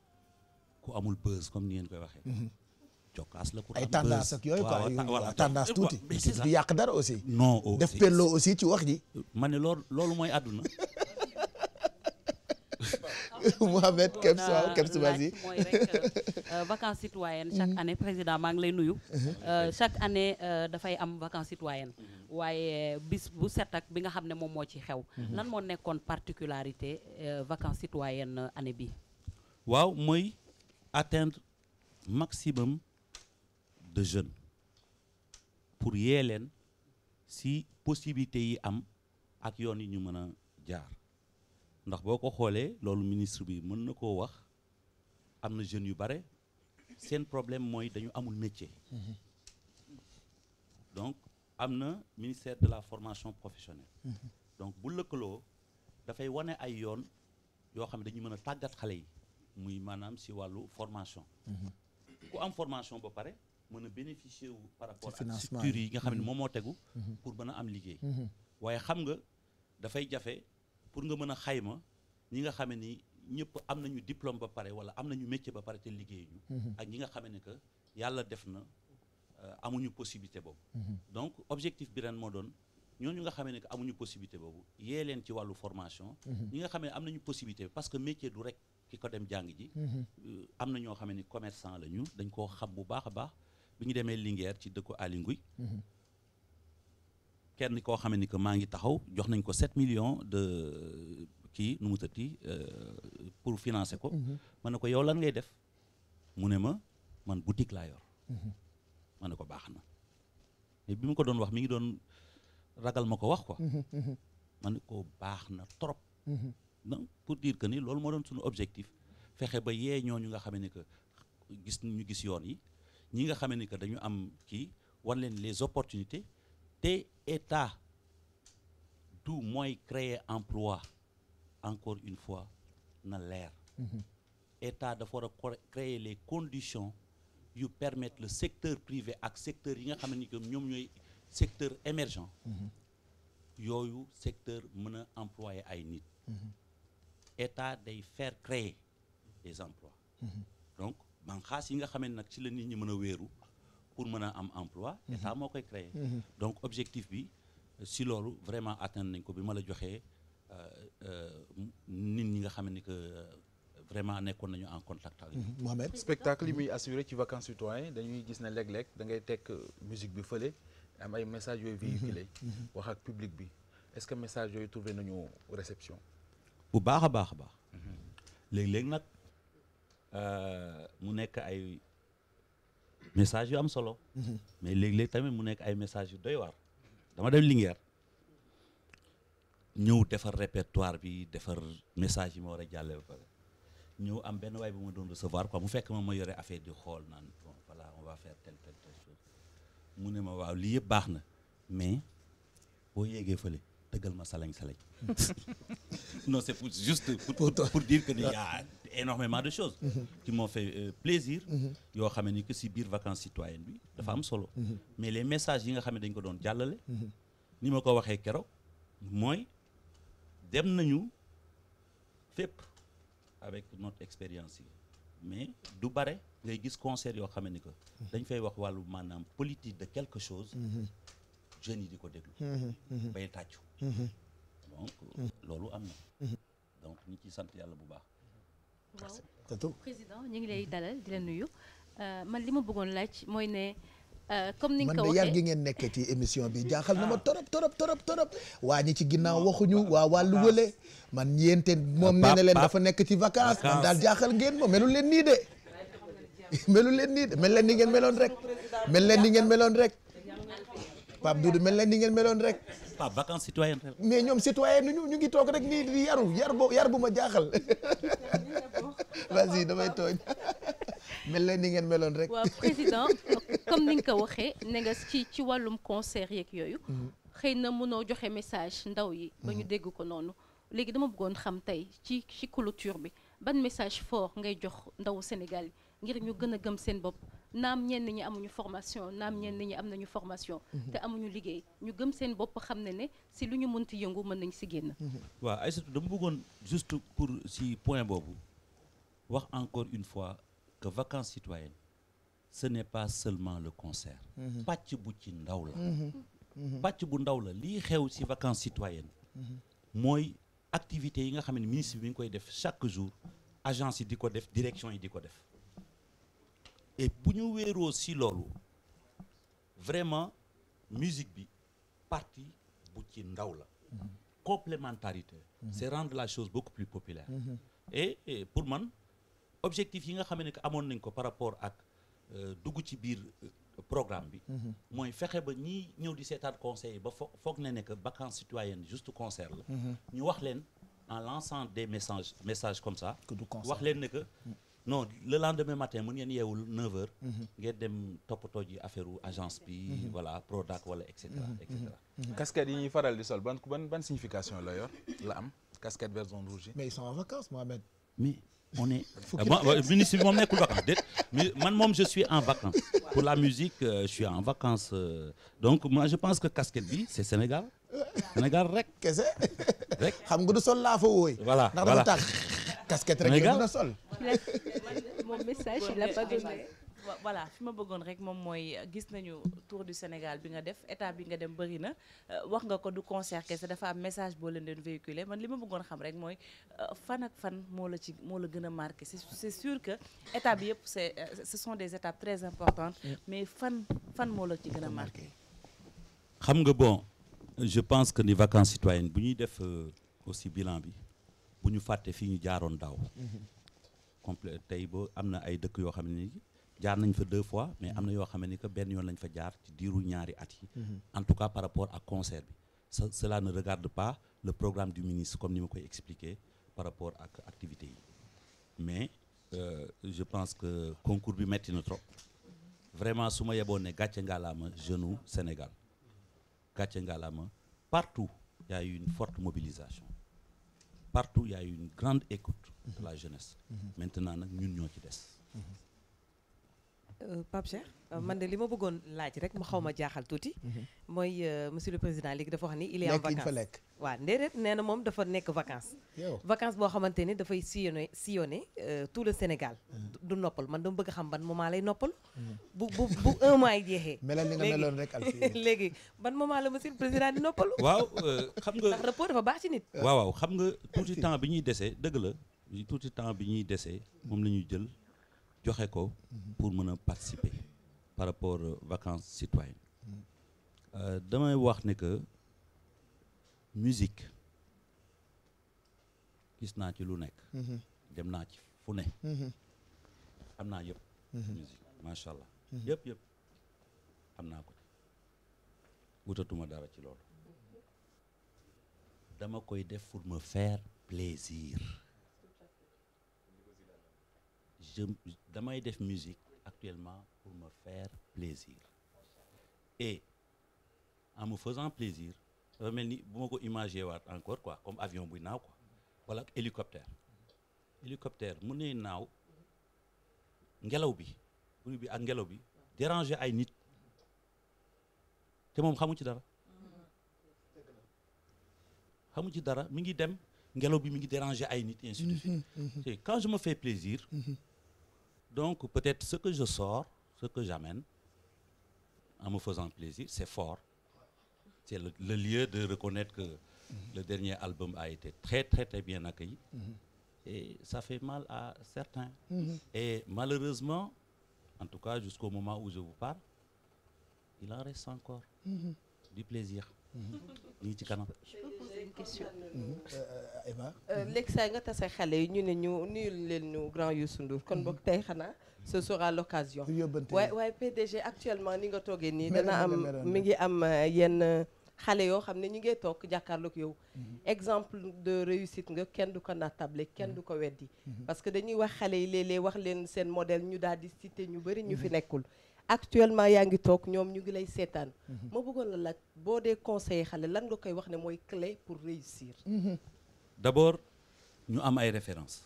ku amul buzz comme ni ngeen koy waxee cokkaas la ku ay tendance ak yooyu quoi voilà tendance tuuti di yàq dara aussi non def pelloo aussi ci wax ji ma ne loolu mooy àdduna Mohamed Kebs vas-y mooy rek vacances citoyennes chaque année président maa ngi lay nuyu chaque année dafay am vacances citoyennes waaye bis bu set ak bi nga xam ne moom moo ci xew lan moo nekkoon particularité vacances citoyennes année bi waaw mooy atteindre maximum de jeunes pour yee leen si possibilités yi am ak yoon yi ñu mën a jaar ndax boo ko xoolee loolu ministre bi mën na koo wax am na jeunes yu bare seen problème mooy dañu amul métier donc am na ministère de la formation professionnelle donc bu lëkkaloo dafay wane ay yoon yoo xam ne dañu mën a tàggat xale yi muy maanaam si wàllu formation ku am formation ba pare mën a bénéficier wu par rapport ak structures yi nga xam ne moom moo tegu pour mën a am liggéey waaye xam nga dafay jafe pour nga mën a xayma ñi nga xam ne ni ñëpp am nañu diplôme ba pare wala am nañu métier ba pare te liggéeyuñu ak ñi nga xam ne que yàlla def na amuñu possibilité boobu donc objectif bi ren moo doon ñooñu nga xam ne que amuñu possibilité boobu yee leen ci wàllu formation ñi nga xam ne am nañu possibilité parce que métier du rek ki ko dem jàng ji am na ñoo xam ne commerçant la ñu dañ koo xam bu baax a baax bi ñu demee Linguère ci dëkku Aly Ngouille kenn koo xam ne que maa ngi taxaw jox nañ ko 7 millions de kii nu mu tëtti pour financer ko ma ne ko yow lan ngay def mu ne ma man boutique laa yor ma ne ko baax na mais bi mu ko doon wax mi ngi doon ragal ma ko wax quoi ma ne ko baax na trop donc pour dire que ni loolu moo doon suñu objectif fexe ba yee ñooñu nga xam ne que gis yoon yi ñi nga xam ne que dañu am kii wan leen les opportunités te état du mooy créer emploi encore une fois na leer état dafa war a créer les conditions yu permettre le secteur privé ak secteur yi nga xam ne que ñoom ñooy secteur émergent yooyu secteur mën a employer ay nit état day faire créer des emplois donc banqaas yi nga xam ne nag ci la nit ñi mën a wéeru pour mën a am emploi état moo koy créer donc objectif bi si loolu vraiment atteindre nañ ko bi ma la joxee nit ñi nga xam ne que vraiment nekkoon nañu en contact avec Mohamed spectacle yi muy assuré ci vacances citoyennes dañuy gis ne léeg-léeg da ngay teg musique bi fële am ay messages yooyu véhiculé wax ak public bi est-ce que message yooyu trouvé nañu réception bu baax a baax a baax léeg-léeg nag mu nekk ay message yu am solo mais léeg-léeg tamit mu nekk ay message yu doy waar dama dem Linguère ñëw defar répertoire bi defar message yi ma war a jàlle ba pare ñëw am benn waay bu ma doon recevoir quoi mu fekk ma yore affaire di xool naan bon voilà on va faire telle chose mu ne ma waaw lii yëpp baax na mais boo yéegee fële tëggal ma salañ non c'est juste pour dire que il y a énormément de choses qui m'ont fait plaisir yoo xam ne que si biir vacances citoyennes bi dafa am solo mais les messages yi nga xam ne dañ ko doon jàllale ni ma ko waxee keroog mooy dem nañu fépp avec notre expérience yi mais du bare ngay gis concert yoo xam ne que dañ fay wax wàllu maanaam politique de quelque chose jeunes yi di ko déglu bay tàccu donc loolu am na donc ñi ciy sant yàlla bu baax waaw président ñu ngi lay dalal di la nuyu man li ma bëggoon laaj mooy ne comme ni nga ko waxee man de yar gi ngeen nekkee ci émission bi jaaxal na ma torop waa ñi ci ginnaaw waxuñu waa wàllu wële man yéente moom nee na leen dafa nekk ci vacances man daal jaaxal ngeen ma melul leen nii de mel leen ni ngeen meloon rek Pape Doudou mel leen ni ngeen meloon rek Pape vacances citoyennes mais ñoom citoyen ñu ngi toog rek nii di yar bu ma jaaxal vas-y damay tooñ mel leen ni ngeen meloon rek. waaw président comme ni nga ko waxee ne nga ci wàllum concert yeeg yooyu. xëy na mënoo joxe message ndaw yi. ba ñu dégg ko noonu. léegi dama bëggoon xam tey ci clôture bi ban message fort ngay jox ndawu Sénégal yi ngir ñu gën a gëm seen bopp naam ñenn ñi amuñu formation naam ñenn ñi am nañu formation. te amuñu liggéey ñu gëm seen bopp xam ne si lu ñu mënti yëngu mën nañ si génn. waaw Aïssatou dama bëggoon juste pour si point boobu wax encore une fois. que vacances citoyennes ce n'est pas seulement le concert pàcc bu ci ndaw la pàcc bu ndaw la lii xew ci vacances citoyennes mooy activités yi nga xam ne ministre bi mi ngi koy def chaque jour agence yi di ko def direction yi di ko def et bu ñu wéeroo ci loolu vraiment musique bi partie bu ci ndaw la complémentarité c'est rendre la chose beaucoup plus populaire et pour man objectif yi nga xam ne que amoon nañ ko par rapport ak dugg ci biir programme bi mooy fexe ba ñii ñëw di seetaan conseil ba foog ne que vacances citoyennes juste concert la ñu wax leen en lançant des messages comme ça wax leen ne que non le lendemain matin mën ngeen yeewul 9h ngeen dem toppatoo ji affaire u agence bi voilà Prodac wala et cetera et cetera casquette yi ñuy faral di sol ban signification la yor la am casquette vert jaune rouge mais ils sont en vacances Mohamed mais on est ministre bi moom nekkul vacances déet mais man moom je suis en vacances pour la musique je suis en vacances donc moi je pense que casquette bi c'est Sénégal rek kese rek xam nga du sol laa fa wooy voilà ndax dafa tàgg casquette rek la mën a sol mon message il a pas donné voilà fi ma bëggoon rek moom mooy gis nañu tour du Sénégal bi nga def état bi nga dem bëri na wax nga ko du concert kese dafa am message boo leen doon véhiculer man li ma bëggoon xam rek mooy fan ak fan moo la gën a marqué c'est sûr que état bi yëpp ce sont des étapes très importantes mais fan moo la ci gën a marqué. xam nga bon je pense que ni vacances citoyennes bu ñuy def aussi bilan bi bu ñu fàtte fii ñu jaaroon daaw complet tey ba am na ay dëkk yoo xam ne jaar nañ fa 2 fois mais am na yoo xam ne que benn yoon lañ fa jaar ci diiru ñaari at yi en tout cas par rapport à concert bi cela ne regarde pas le programme du ministre comme ni ma koy expliquer par rapport ak activité yi mais je pense que concours bi metti na trop vraiment su ma yeboon ne gàcce ngalaama jeune Sénégal gàcce ngalaama partout il y a eu une forte mobilisation partout il y a eu une grande écoute de la jeunesse maintenant nag ñun ñoo ci des Pape Cheikh man de li ma bëggoon laaj rek mu xaw ma jaaxal tuuti mooy monsieur le président léegi dafa wax ni il est en vacances waaw ndéedéet nee na moom dafa nekk vacances boo xamante ni dafay sillonner tout le Sénégal du noppal man dama bëgg xam ban moment lay noppal bu 1 mois yi jeexee melal ni nga meloon rek léegi ban moment la monsieur le président di noppalu waaw xam nga ndax repos dafa baax ci nit waaw xam nga tuuti temps bi ñuy desee dëgg la tuuti temps bi ñuy desee moom la ñuy jël joxe ko pour mën a participer par rapport vacances citoyennes damay wax ne que musique gis naa ci lu nekk dem naa ci fu ne xam naa yëpp musique macha allah yëpp am naa ko wutatuma dara ci loolu dama koy def pour me faire plaisir damay def musique actuellement pour me faire plaisir et en me faisant plaisir dafa mel ni bu ma ko imaginer waat encore quoi comme avion buy naaw quoi wala hélicoptère mu ne naaw ngelaw bi bruit bi ak ngelaw bi déranger ay nit te moom xamu ci dara mi ngi dem ngelaw bi mi ngi déranger ay nit ainsi de suite et quand je me fais plaisir donc peut-être ce que je sors ce que j'amène en me faisant plaisir c'est fort c'est le lieu de reconnaître que le dernier album a été très très très bien accueilli et ça fait mal à certains et malheureusement en tout cas jusqu'au moment où je vous parle il en reste encore du plaisir ñii ci kanam une question Eva léegi saa nga tase xale yi ñu ne ñu nuyul leen ñu grand Youssou Ndour kon boog tey xanaa ce sera l'occasion waaye PDG actuellement ni nga toogee nii dana am mi ngi am yenn xale yoo xam ne ñu ngi toog jàkkaarloog yow exemple de réussite nga kenn du ko nattable kenn du ko weddi parce que dañuy wax xale yi léeg-léeg wax leen seen modèle ñu daal di cité ñu bëri ñu fi nekkul actuellement yaa ngi toog ñoom ñu ngi lay seetaan ma bëggoon la laaj boo dee conseiller xale lan nga koy wax ne mooy clé pour réussir d'abord ñu am ay références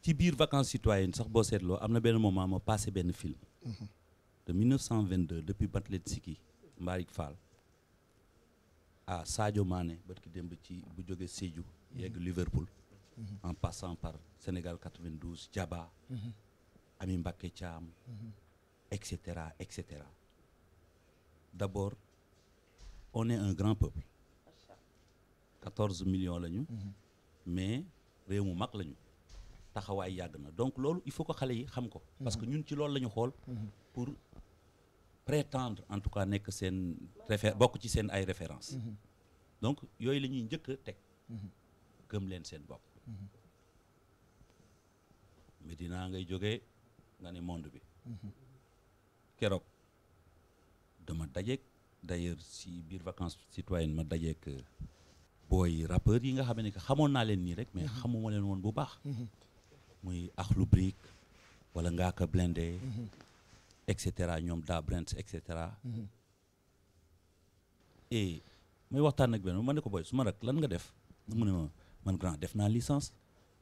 ci biir vacances citoyennes sax boo seetloo am na benn moment ma passé benn film de 1922 depuis Batletski Mbarick Fall à Sadio Mané barki démb ci bu jógee Sédhiou yegg Liverpool en passant par Sénégal 92 Diaba Ami Mbacké Thiam etc. D'abord on est un grand peuple 14 millions lañu mais réew mu mag lañu taxawaay yàgg na donc loolu il faut que xale yi xam ko parce que ñun ci loolu la ñu xool pour prétendre en tout cas nekk seen bokk ci seen ay références donc yooyu la ñuy njëkk a teg gëm leen seen bopp Medina ngay jógee nga ne monde bi keroog dama dajeek d'ailleurs si biir vacances citoyennes ma dajeek booy rappeurs yi nga xam ne que xamoon naa leen nii rek mais xamuma leen woon bu baax muy Akhlou Brick wala Ngaaka Blindé et cetera ñoom Da Brents et cetera et may waxtaan ak benn ma ne ko booy su ma rak lan nga def mu ne ma man grand def naa licence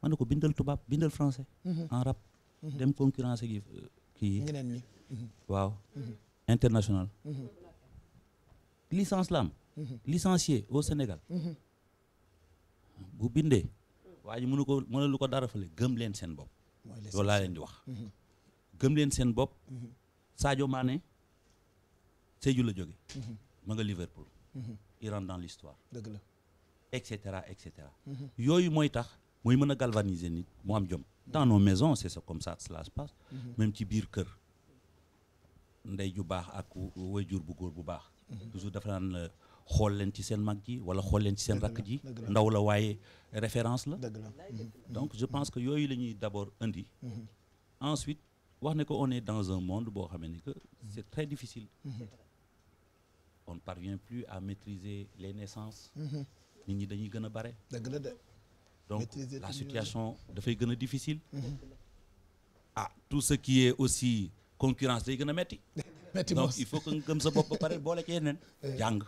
ma ne ko bindal tubaab bindal français en rap dem concurrence gi kii waaw international licence la am licencié au Sénégal bu bindee waa ji mënu ko dara fale gëm leen seen bopp loolu laa leen di wax gëm leen seen bopp Sadio Mané Sédhiou la jóge ma nga Liverpool il rentre dans l'histoire dëgg la et cetera yooyu mooy tax mooy mën a galvaniser nit mu am jom dans nos maisons c'est ça comme ça cela se passe même ci biir kër ndey ju baax ak waajur bu góor bu baax toujours dafa naan la xool leen ci seen mag ji wala xool leen ci seen rakk ji ndaw la waaye référence la donc je pense que yooyu la ñuy d'abord indi ensuite wax ne que on est dans un monde boo xamee ni que c'est très difficile on ne parvient plus à maîtriser les naissances nit ñi dañuy gën a bare donc la situation dafay gën a difficile tout ce qui est aussi concurrence day gën a metti donc il faut que nga gëm sa bopp ba pare boole ci yeneen jàng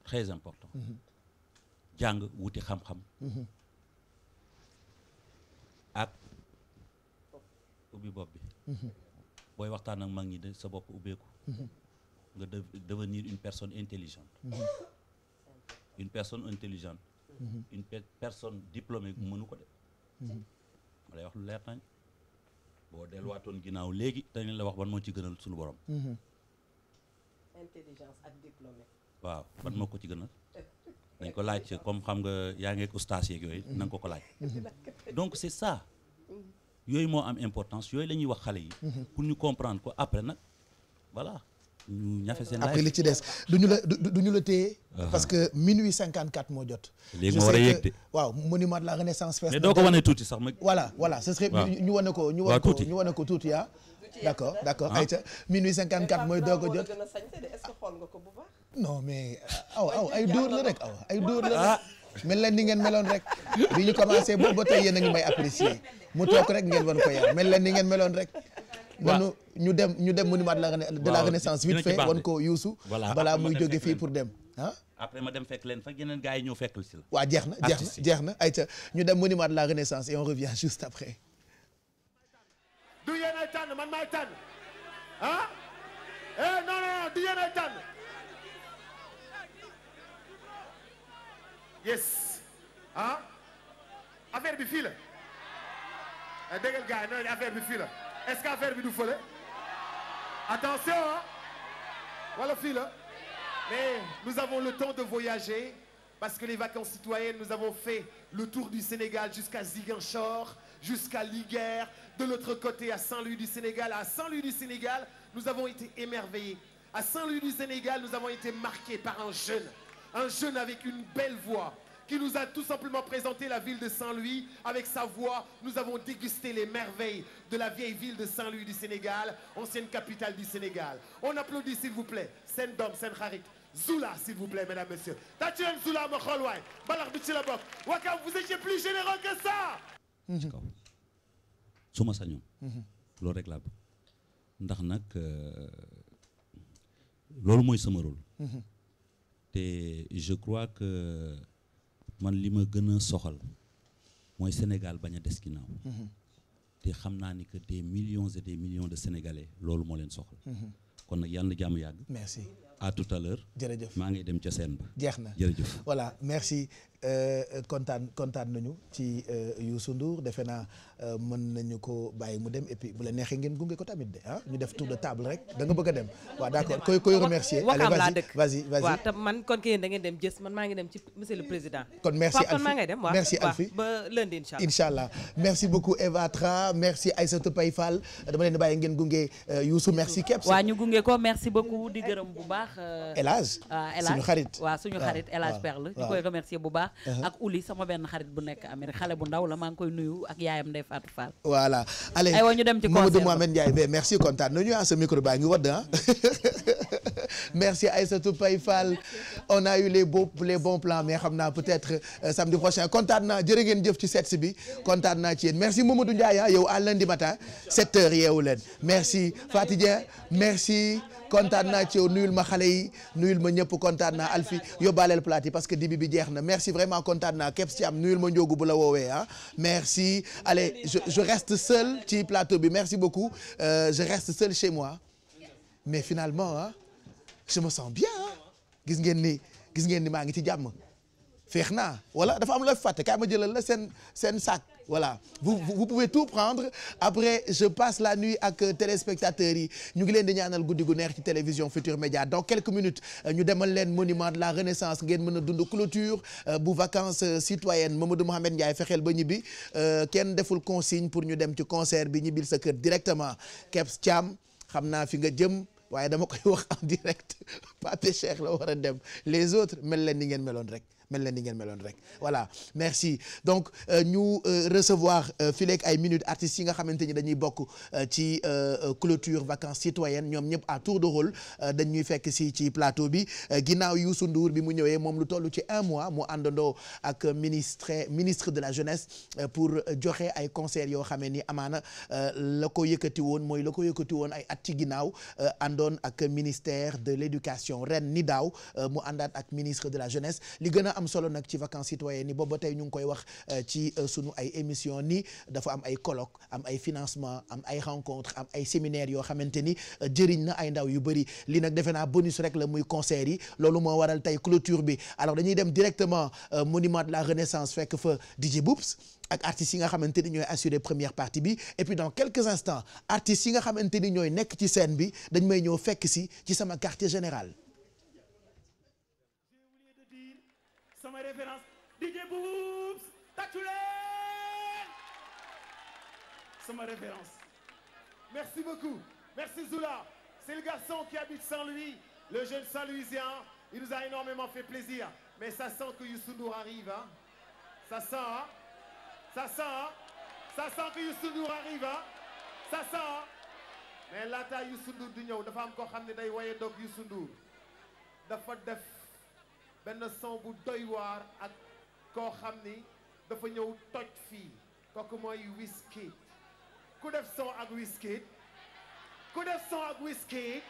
très important jàng wuti xam-xam ak ubbi bopp bi booy waxtaan ak mag ñi de sa bopp ubbeeku nga devenir une personne intelligente une personne intelligente une personne diplômée mënu ko de ma lay wax lu leer nañ boo delluwaatoon ginnaaw léegi dañu la wax ban moo ci gënal suñu borom intelligence ak diplômé waaw ban moo ko ci gënal dañ ko laaj comme xam nga yaa ngi ak ustaas yeeg yooyu na nga ko laaj donc c'est ça yooyu moo am importance yooyu la ñuy wax xale yi pour ñu comprendre ko après nag voilà ñu ñafe seen après li ci des duñu la téye parce que minuit 54 moo jot. léegi ma war a yegg de waaw monument de la renaissance fees mais doo ko wane tuuti sax ma voilà ce serait ñu wane ko tuuti d'accord ayca minuit 54 mooy doog a jot non mais aw ay dóor la rek ay dóor la rek mel leen ni ngeen meloon rek bi ñu commencé boobu ba tey yéen a ngi may apprécier mu toog rek ngeen wan ko yar mel leen ni ngeen meloon rek nanu ñu dem monument de la renaissance vite fait wan ko Youssou balaa muy jóge fii pour dem après ma dem fekk leen fa yeneen gars yi ñëw fekkal si la waaw jeex na ayca ñu dem monument de la renaissance et on revient juste après. du yéen ay tànn man maay tànn non du yéen ay tànn yes affaire bi fii la déggal gars yi non affaire bi fii la est-ce que affaire bi du fële attention voilà fii la mais nous avons le temps de voyager parce que les vacances citoyennes nous avons fait le tour du Sénégal jusqu'à Ziguinchor jusqu'à Linguère de l'autre côté à Saint-Louis du Sénégal nous avons été émerveillés à Saint-Louis du Sénégal nous avons été marqués par un jeune avec une belle voix qui nous a tout simplement présenté la ville de Saint-Louis. Avec sa voix, nous avons dégusté les merveilles de la vieille ville de Saint-Louis du Sénégal, ancienne capitale du Sénégal. On applaudit s'il vous plaît Sen Dom, Sen Xarit, Zoula s'il vous plaît mesdames, messieurs. Tàccu Zoula ma xool waay balax bi ci la bokk. Wakam, vous étiez plus généreux que ça. ci kaw su ma sañoon loolu rek laa bëgg ndax nag loolu mooy sama rôle te je crois que man li ma gën a soxal mooy Sénégal bañ a des ginnaaw te xam naa ni que des millions et des millions de Sénégalais loolu moo leen soxal kon nag yàlla na jàmm yàgg. merci à tout à l'heure jërëjëf maa ngi dem ca scène ba. jeex na jërëjëf. voilà merci kontaan nañu ci Youssou Ndour defe naa mën nañu ko bàyyi mu dem et puis bu la neexee ngeen gunge ko tamit de ñu def tour de table rek da nga bëgg a dem waaw d'accord koy remercier. Wakaam laa dëkk vas-y waaw te man kon kii da ngeen dem jës man maa ngi dem ci monsieur le président. kon merci Alfie kon maa ngay dem waaw merci Alfie ba lundi inchallah merci beaucoup Eva Tra merci Aïssatou Paye Fall dama leen di bàyyi ngeen gunge Youssou merci Kebs. waaw ñu gunge ko merci beaucoup di gërëm bu baax. El Hadj suñu xarit waaw suñu xarit El Hadj Perle ñu koy remercier bu baax. ak Ouli sama benn xarit bu nekk Amérique xale bu ndaw la maa ngi koy nuyu ak yaayam Ndeye Fatou Fall. voilà allez aywa ñu dem ci concert Mamadou Mohamed Ndiaye merci kontaan nañu sa micro baa ngi wadd merci Aïssatou Paye Fall on a eu les bons plans mais xam naa peut-être samedi prochain kontaan naa jërë ngeen jëf ci set bi kontaan naa ci yéen merci Mamadou Ndiaye yow à lundi matin 7h yeewu leen merci Fatou Dieng merci kontaan naa ci yow nuyul ma xale yi nuyul ma ñëpp kontaan naa Alfi yóbbaaleel plate yi parce que dibi bi jeex na merci vraiment kontaan naa Kebs ci am nuyul ma njóogu bu la woowee merci allez je reste seul ci plateau bi merci beaucoup je reste seul chez moi mais finalement je me sens bien gis ngeen ni maa ngi ci jàmm feex naa wala dafa am la fàtte kaay ma jëlal la seen sac voilà vous pouvez tout prendre après je passe la nuit ak téléspectateurs yi ñu ngi leen di ñaanal guddi gu neex ci télévision Futur Média dans quelques minutes ñu demal leen monument de la Renaissance ngeen mën a dund clôture bu vacances citoyennes Mamadou Mohamed Ndiaye fexeel ba ñibbi kenn deful consigne pour ñu dem ci concert bi ñibbil sa kër directement Kebs Thiam xam naa fi nga jëm waaye dama koy wax en direct Pape Cheikh la war a dem les autres mel leen ni ngeen meloon rek voilà merci donc ñu recevoir fileeg ay minutes artistes yi nga xamante ni dañuy bokk ci clôture vacances citoyennes ñoom ñëpp à tour de rôle dañuy fekk si ci plateau bi ginnaaw Youssou Ndour bi mu ñëwee moom lu toll ci 1 mois mu àndandoo ak ministre de la jeunesse pour joxe ay concerts yoo xamee ni amaana la ko yëkkati woon ay at ci ginnaaw àndoon ak ministère de l'éducation ren ni daaw mu àndaat ak ministre de la jeunesse li gën a am solo nag ci vacances citoyennes ni booba tey ñu ngi koy wax ci sunu ay émission ni dafa am ay colloque am ay financement am ay rencontre am ay séminaires yoo xamante ni jëriñ na ay ndaw yu bëri li nag defe naa bonus rek la muy concert yi loolu moo waral tey clôture bi alors dañuy dem directement monument de la Renaissance fekk fa DJ Boubs ak artistes yi nga xamante ni ñooy assurer première partie bi et puis dans quelques instants artistes yi nga xamante ni ñooy nekk ci scène bi dañ may ñëw fekk si ci sama quartier général. Sama référence DJ Boubs tàccu leen sama référence merci beaucoup merci Zoula c'est le garçon qui habite Saint-Louis, le jeune Saint-Louisien. Il nous a énormément fait plaisir. Mais ça sent que Youssou Ndour arrive, hein. Ça sent, hein. Ça sent, hein. Ça sent que Youssou Ndour arrive, hein. Ça sent, hein. Mais laata Youssou Ndour di ñëw dafa am koo xam ne day waye doog Youssou Ndour. dafa def benn son bu doy waar ak koo xam ni dafa ñëw toj fii kooku mooy Wizkid. ku def son ak Wizkid. ku def son ak Wizkid.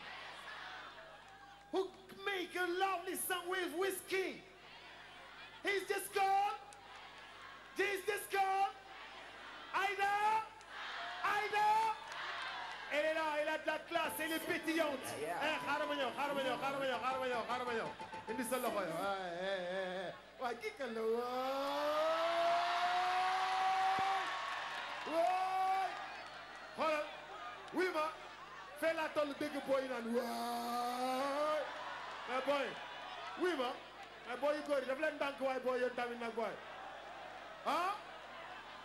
Who make a lovely song with Wizkid. He's just gone. He's just gone. Aïda. Aïda. Elle est là, elle a de la classe, elle est pétillante. Xaaral ma ñëw, xaaral ma ñëw, xaaral ma ñëw, xaaral ma ñëw, xaaral ma ñëw. Indi sa loxo yo. Waay kii kan la waay. Xoolal. Oui ma. Fais la toll dégg booy naan waay. Mais booy. Oui ma. Mais booy yu góor yi daf leen ndànk waay booy yéen tamit nag booy. Ah.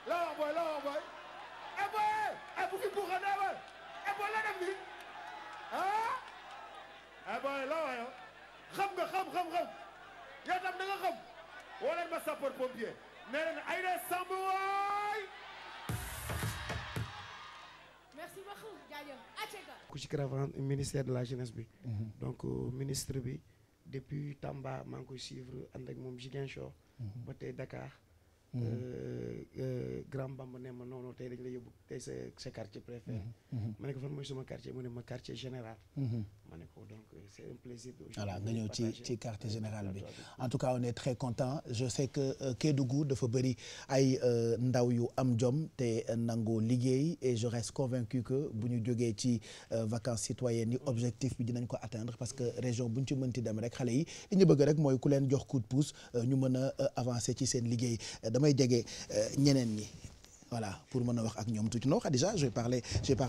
La wax booy, la wax booy. Eh booy. Eh bu fi buuxante booy. Eh booy la dem nii. Ah. Eh booy la wax yow. Xam nga xam. Yow tam da nga xam. Woo leen ma sapeur pompier. Nee leen Aïda Samb waay. Merci beaucoup jaajëf Acheka. ku ci caravane ministère de la jeunesse bi. donc ministre bi depuis Tamba maa ngi koy suivre ànd ak moom Ziguinchor. ba tey Dakar. Grand Bamba ne ma non tey dañ la yóbbu tey sa quartier préféré. ma ne ko fan mooy sama quartier mu ne ma quartier général. ma ne ko donc c'est un plaisir. voilà nga ñëw ci quartier général bi en tout cas on est très content je sais que Kédougou dafa bëri ay ndaw yu am jom te nangoo liggéey et je reste convaincu que bu ñu jógee ci vacances citoyennes yi objectif bi dinañ ko atteindre parce que région bu ñu ci mënti dem rek xale yi li ñu bëgg rek mooy ku leen jox coup de pouce ñu mën a avancer ci seen liggéey damay jege ñeneen ñi. voilà pour mën a wax ak ñoom tuuti non Khadija je vais parler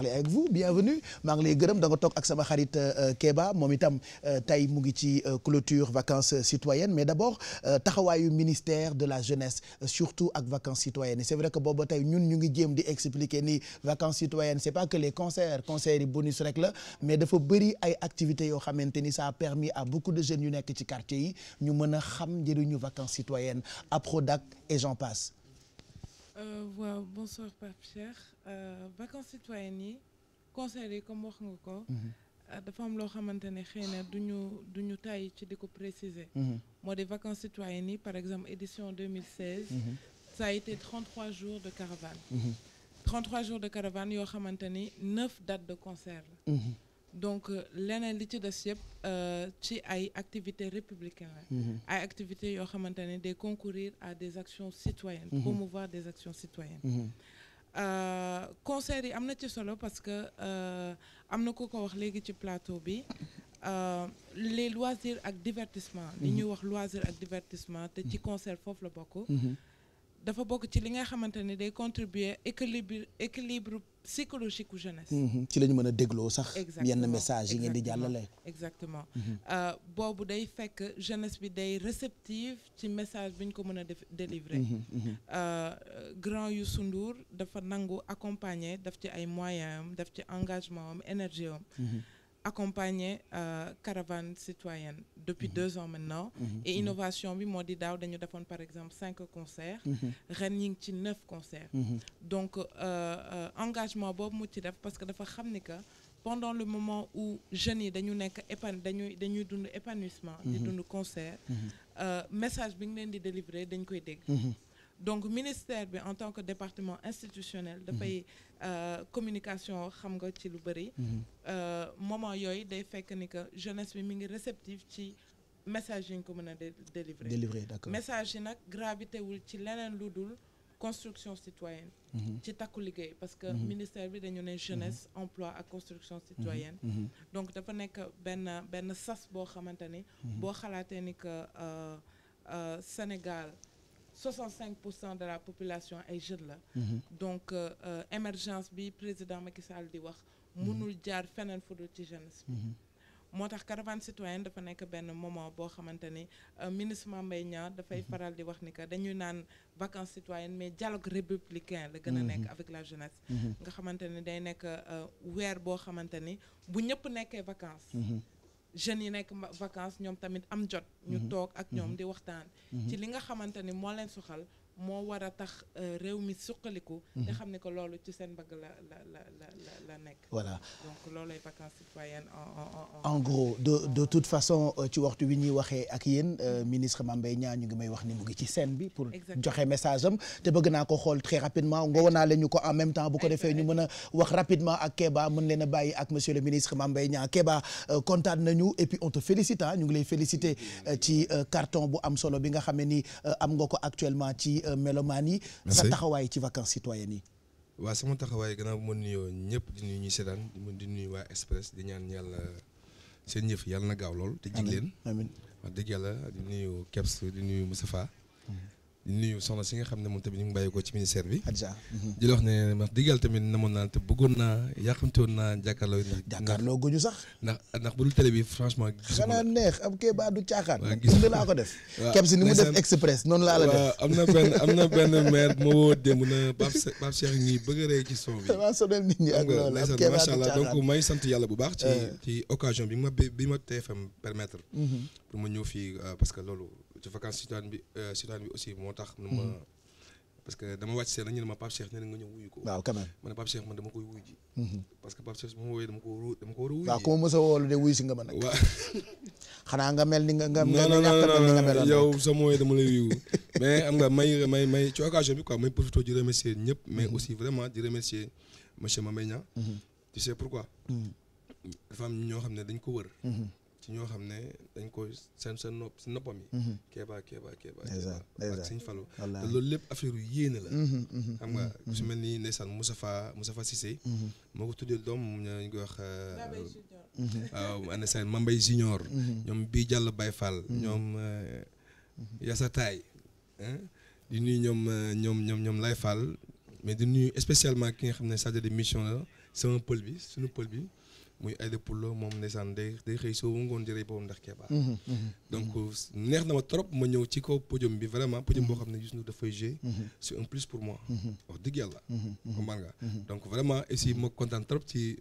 avec vous bienvenue maa ngi lay gërëm da nga toog ak sama xarit Kéba moom itam tey mu ngi ci clôture vacances citoyennes mais d'abord taxawaayu ministère de la jeunesse surtout ak vacances citoyennes c'est vrai que booba tey ñun ñu ngi jéem di expliquer ni vacances citoyennes c'est pas que les concerts yi bonus rek la mais dafa bëri ay activités yoo xamante ni ça a permis à beaucoup de jeunes yu nekk ci quartier yi ñu mën a xam njëriñu vacances citoyennes Aprodac et j'en passe. waaw bonsoir Pape Cheikh vacances citoyennes yi conseils yi comme wax nga ko dafa am loo xamante ne xëy na duñu tàyyi ci di ko préciser moo di vacances citoyennes yi par exemple édition 2016 ça a été 33 jours de caravane 33 jours de caravane yoo xamante ni 9 dates de concert la donc leneen li ci des yëpp ci ay activités républicaines la ay activités yoo xamante ne day concourir à des actions citoyennes promouvoir des actions citoyennes concert yi am na ci solo parce que am na ko wax léegi ci plateau bi les loisirs ak divertissement li ñuy wax loisir ak divertissement te ci concert foofu la bokk dafa bokk ci li nga xamante ne day contribuer équilibre psychologique u jeunesse. ci la ñu mën a dégloo sax. yenn message yi ngeen di jàllale. exactement boobu day fekk jeunesse bi day réceptive ci message bi ñu ko mën a délivrer. grand Youssou Ndour dafa nangu accompagner daf ci ay moyens am daf ci engagement am énergie am. accompagner caravane citoyenne depuis 2 ans maintenant et innovation bi moo di daaw dañu defoon par exemple 5 concerts ren ñi ngi ci 9 concerts donc engagement boobu mu ci def parce que dafa xam ni que pendant le moment où jeunes yi dañu nekk dañuy dund épanouissement di dund concert message bi nga leen di délivrer dañ koy dégg donc ministère bi en tant que département institutionnel dafay communication xam nga ci lu bëri moment yooyu day fekk ni que jeunesse bi mi ngi réceptive ci message yi ñu ko mën a délivrer d'accord message yi nag gravité wul ci leneen lu dul construction citoyenne ci takku liggéey parce que ministère bi dañu ne jeunesse emploi ak construction citoyenne donc dafa nekk benn sas boo xamante ni boo xalaatee ni que Sénégal 65% de la population ay jeunes la donc émergence bi président Macky Sall di wax mënul jaar feneen fu dul ci jeunesse bi moo tax caravane citoyenne dafa nekk benn moment boo xamante ni ministre Mame Mbaye Niang dafay faral di wax ni que dañuy naan vacances citoyennes mais dialogue républicain la gën a nekk avec la jeunesse nga xamante ni day nekk weer boo xamante ni bu ñëpp nekkee vacances jeunes yi nekk vacances ñoom tamit am jot ñu toog ak ñoom di waxtaan ci li nga xamante ni moo leen soxal moo war a tax réew mi suqaliku te xam ne que loolu ci seen bëgg la nekk voilà donc loolay vacances citoyennes en gros de toute façon ci waxtu wi ñuy waxee ak yéen ministre Mame Mbaye Niang ñu ngi may wax ni mu ngi ci scène bi pour joxe message am te bëgg naa ko xool très rapidement nga wonaale ñu ko en même temps bu ko defee ñu mën a wax rapidement ak Kéba mën leen a bàyyi ak monsieur le ministre Mame Mbaye Niang Kéba kontaan nañu et puis on te félicite ñu ngi lay féliciter ci carton bu am solo bi nga xam ne ni am nga ko actuellement ci mélomane yi sa taxawaay ci vacances citoyennes yi waaw sama taxawaay gannaaw bu ma nuyoo ñëpp di nuyu ñuy seetaan di nuyu waa Express di ñaan yàlla seen yëf yàlla na gaaw lool te jig leen amiin wax dëgg yàlla di nuyu Kebs di nuyu Moustapha di nuyu soxna si nga xam ne moom tamit ñu ngi bàyyi ko ci ministère bi di la wax ne wax dëgg yàlla tamit namoon naa te bëggoon naa yàqamte woon naa jàkkaarloo guñu sax ndax bu dul télé bi franchement xanaa neex am Kéba du caaxaan gis laa ko def Kebs ni mu def Express noonu laa la def am na benn maire moo woo démb na Pape Cheikh ñi bëgg a rey ci son bi dama sonal nit ñi ak loolu am Kéba macha allah donc may sant yàlla bu baax ci occasion bi ma TFM permettre pour ma ñëw fii parce que loolu ci vacances citoyennes bi aussi moo tax nu ma parce que dama wàcc seen ñu ne ma Pape Cheikh nee na nga ñëw wuyu ko waaw quand même ma ne Pape Cheikh man dama koy wuyu ji parce que Pape Cheikh bu ma wooyee dama ko war a wuyu ji waaw ku ma mës a woolu de wuyu si nga ma nag waaw xanaa nga mel ni nga non yow sama wooyee dama lay wuyu mais am nga may ci occasion bi quoi may profité di remercier ñëpp mais aussi vraiment di remercier monsieur Mame Mbaye Niang tu sais pourquoi dafa am ñoo xam ne dañ ko wër ci ñoo xam ne dañ ko seen noppam yi Kéba ak Sëñ Fallou te loolu lépp affaire yu yéene la xam nga su mel ni ndeysaan Moustapha Cissé moo ko tuddee doom ñu koy wax waaw ndeysaan Mame Mbaye Junior ñoom bii Jàll Baye Fall ñoom Yassa Taay di nuyu ñoom Lay Fall mais di nuyu spécialement ki nga xam ne chargé de mission la sama pël bi suñu pël bi muy Aïda Poulo moom ndeysaan day xëy soo ngoon jëree boobu ndax Kéba donc neex na ma trop ma ñëw ci kaw podium bi vraiment podium boo xam ne Youssou Ndour dafay jouer c'est un plus pour moi wax dëgg yàlla comprendre nga donc vraiment aussi ma kontaan trop ci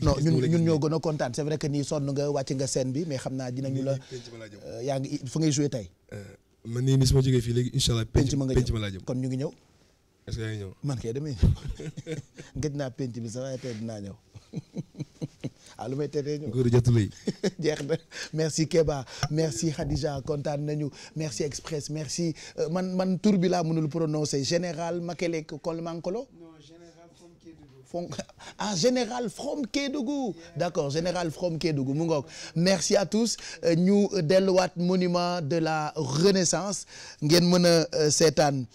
non ñun ñoo gën a kontaan c'est vrai que nii sonn nga wàcc nga scène bi mais xam naa dinañu la yaa ngi fa ngay jouer tey man nii ni su ma jógee fii léegi incha allah penc ma laa jëm kon ñu ngi ñëw est-ce que yaa ngi ñëw man kay damay gëj naa penc bi sax waaye tey dinaa ñëw lu may teree ñëw góor jotulay jeex na merci Kéba merci Khadija kontaan nañu merci Express merci man tur bi laa mënul prononcer général Makele Kolmankolo général from Kédougou d'accord général from Kédougou mu ngoog merci à tous ñu delluwaat monument de la Renaissance ngeen mën a seetaan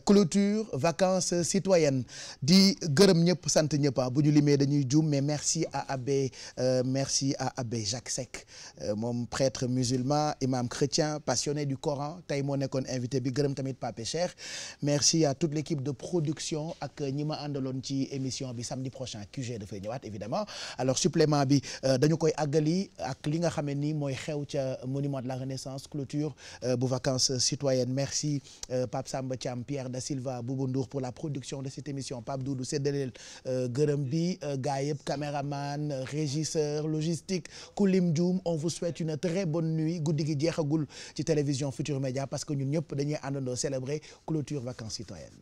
clôture vacances citoyennes di gërëm ñëpp sant ñëpp bu ñu limee dañuy juum mais merci à abbé Jacques Seck moom prêtre musulman imam chrétien passionné du Coran tey moo nekkoon invité bi gërëm tamit Pape Cheikh merci à toute l'équipe de production ak ñi ma àndaloon ci émission bi samedi prochain QG dafay ñëwaat évidemment alors supplément bi dañu koy àggali ak li nga xam ne ni mooy xew ca monument de la Renaissance clôture bu vacances citoyennes merci Pape Samba Thiam Pierre Da Silva Boubou Ndour pour la production de cette émission Pape Doudou séddaleel gërëm bi gars yëpp caméraman régisseur logistique Koulim Dioum on vous souhaite une très bonne nuit guddi gi jeexagul ci télévision Futur Média parce que ñun ñëpp dañuy àndandoo célébrer clôture vacances citoyennes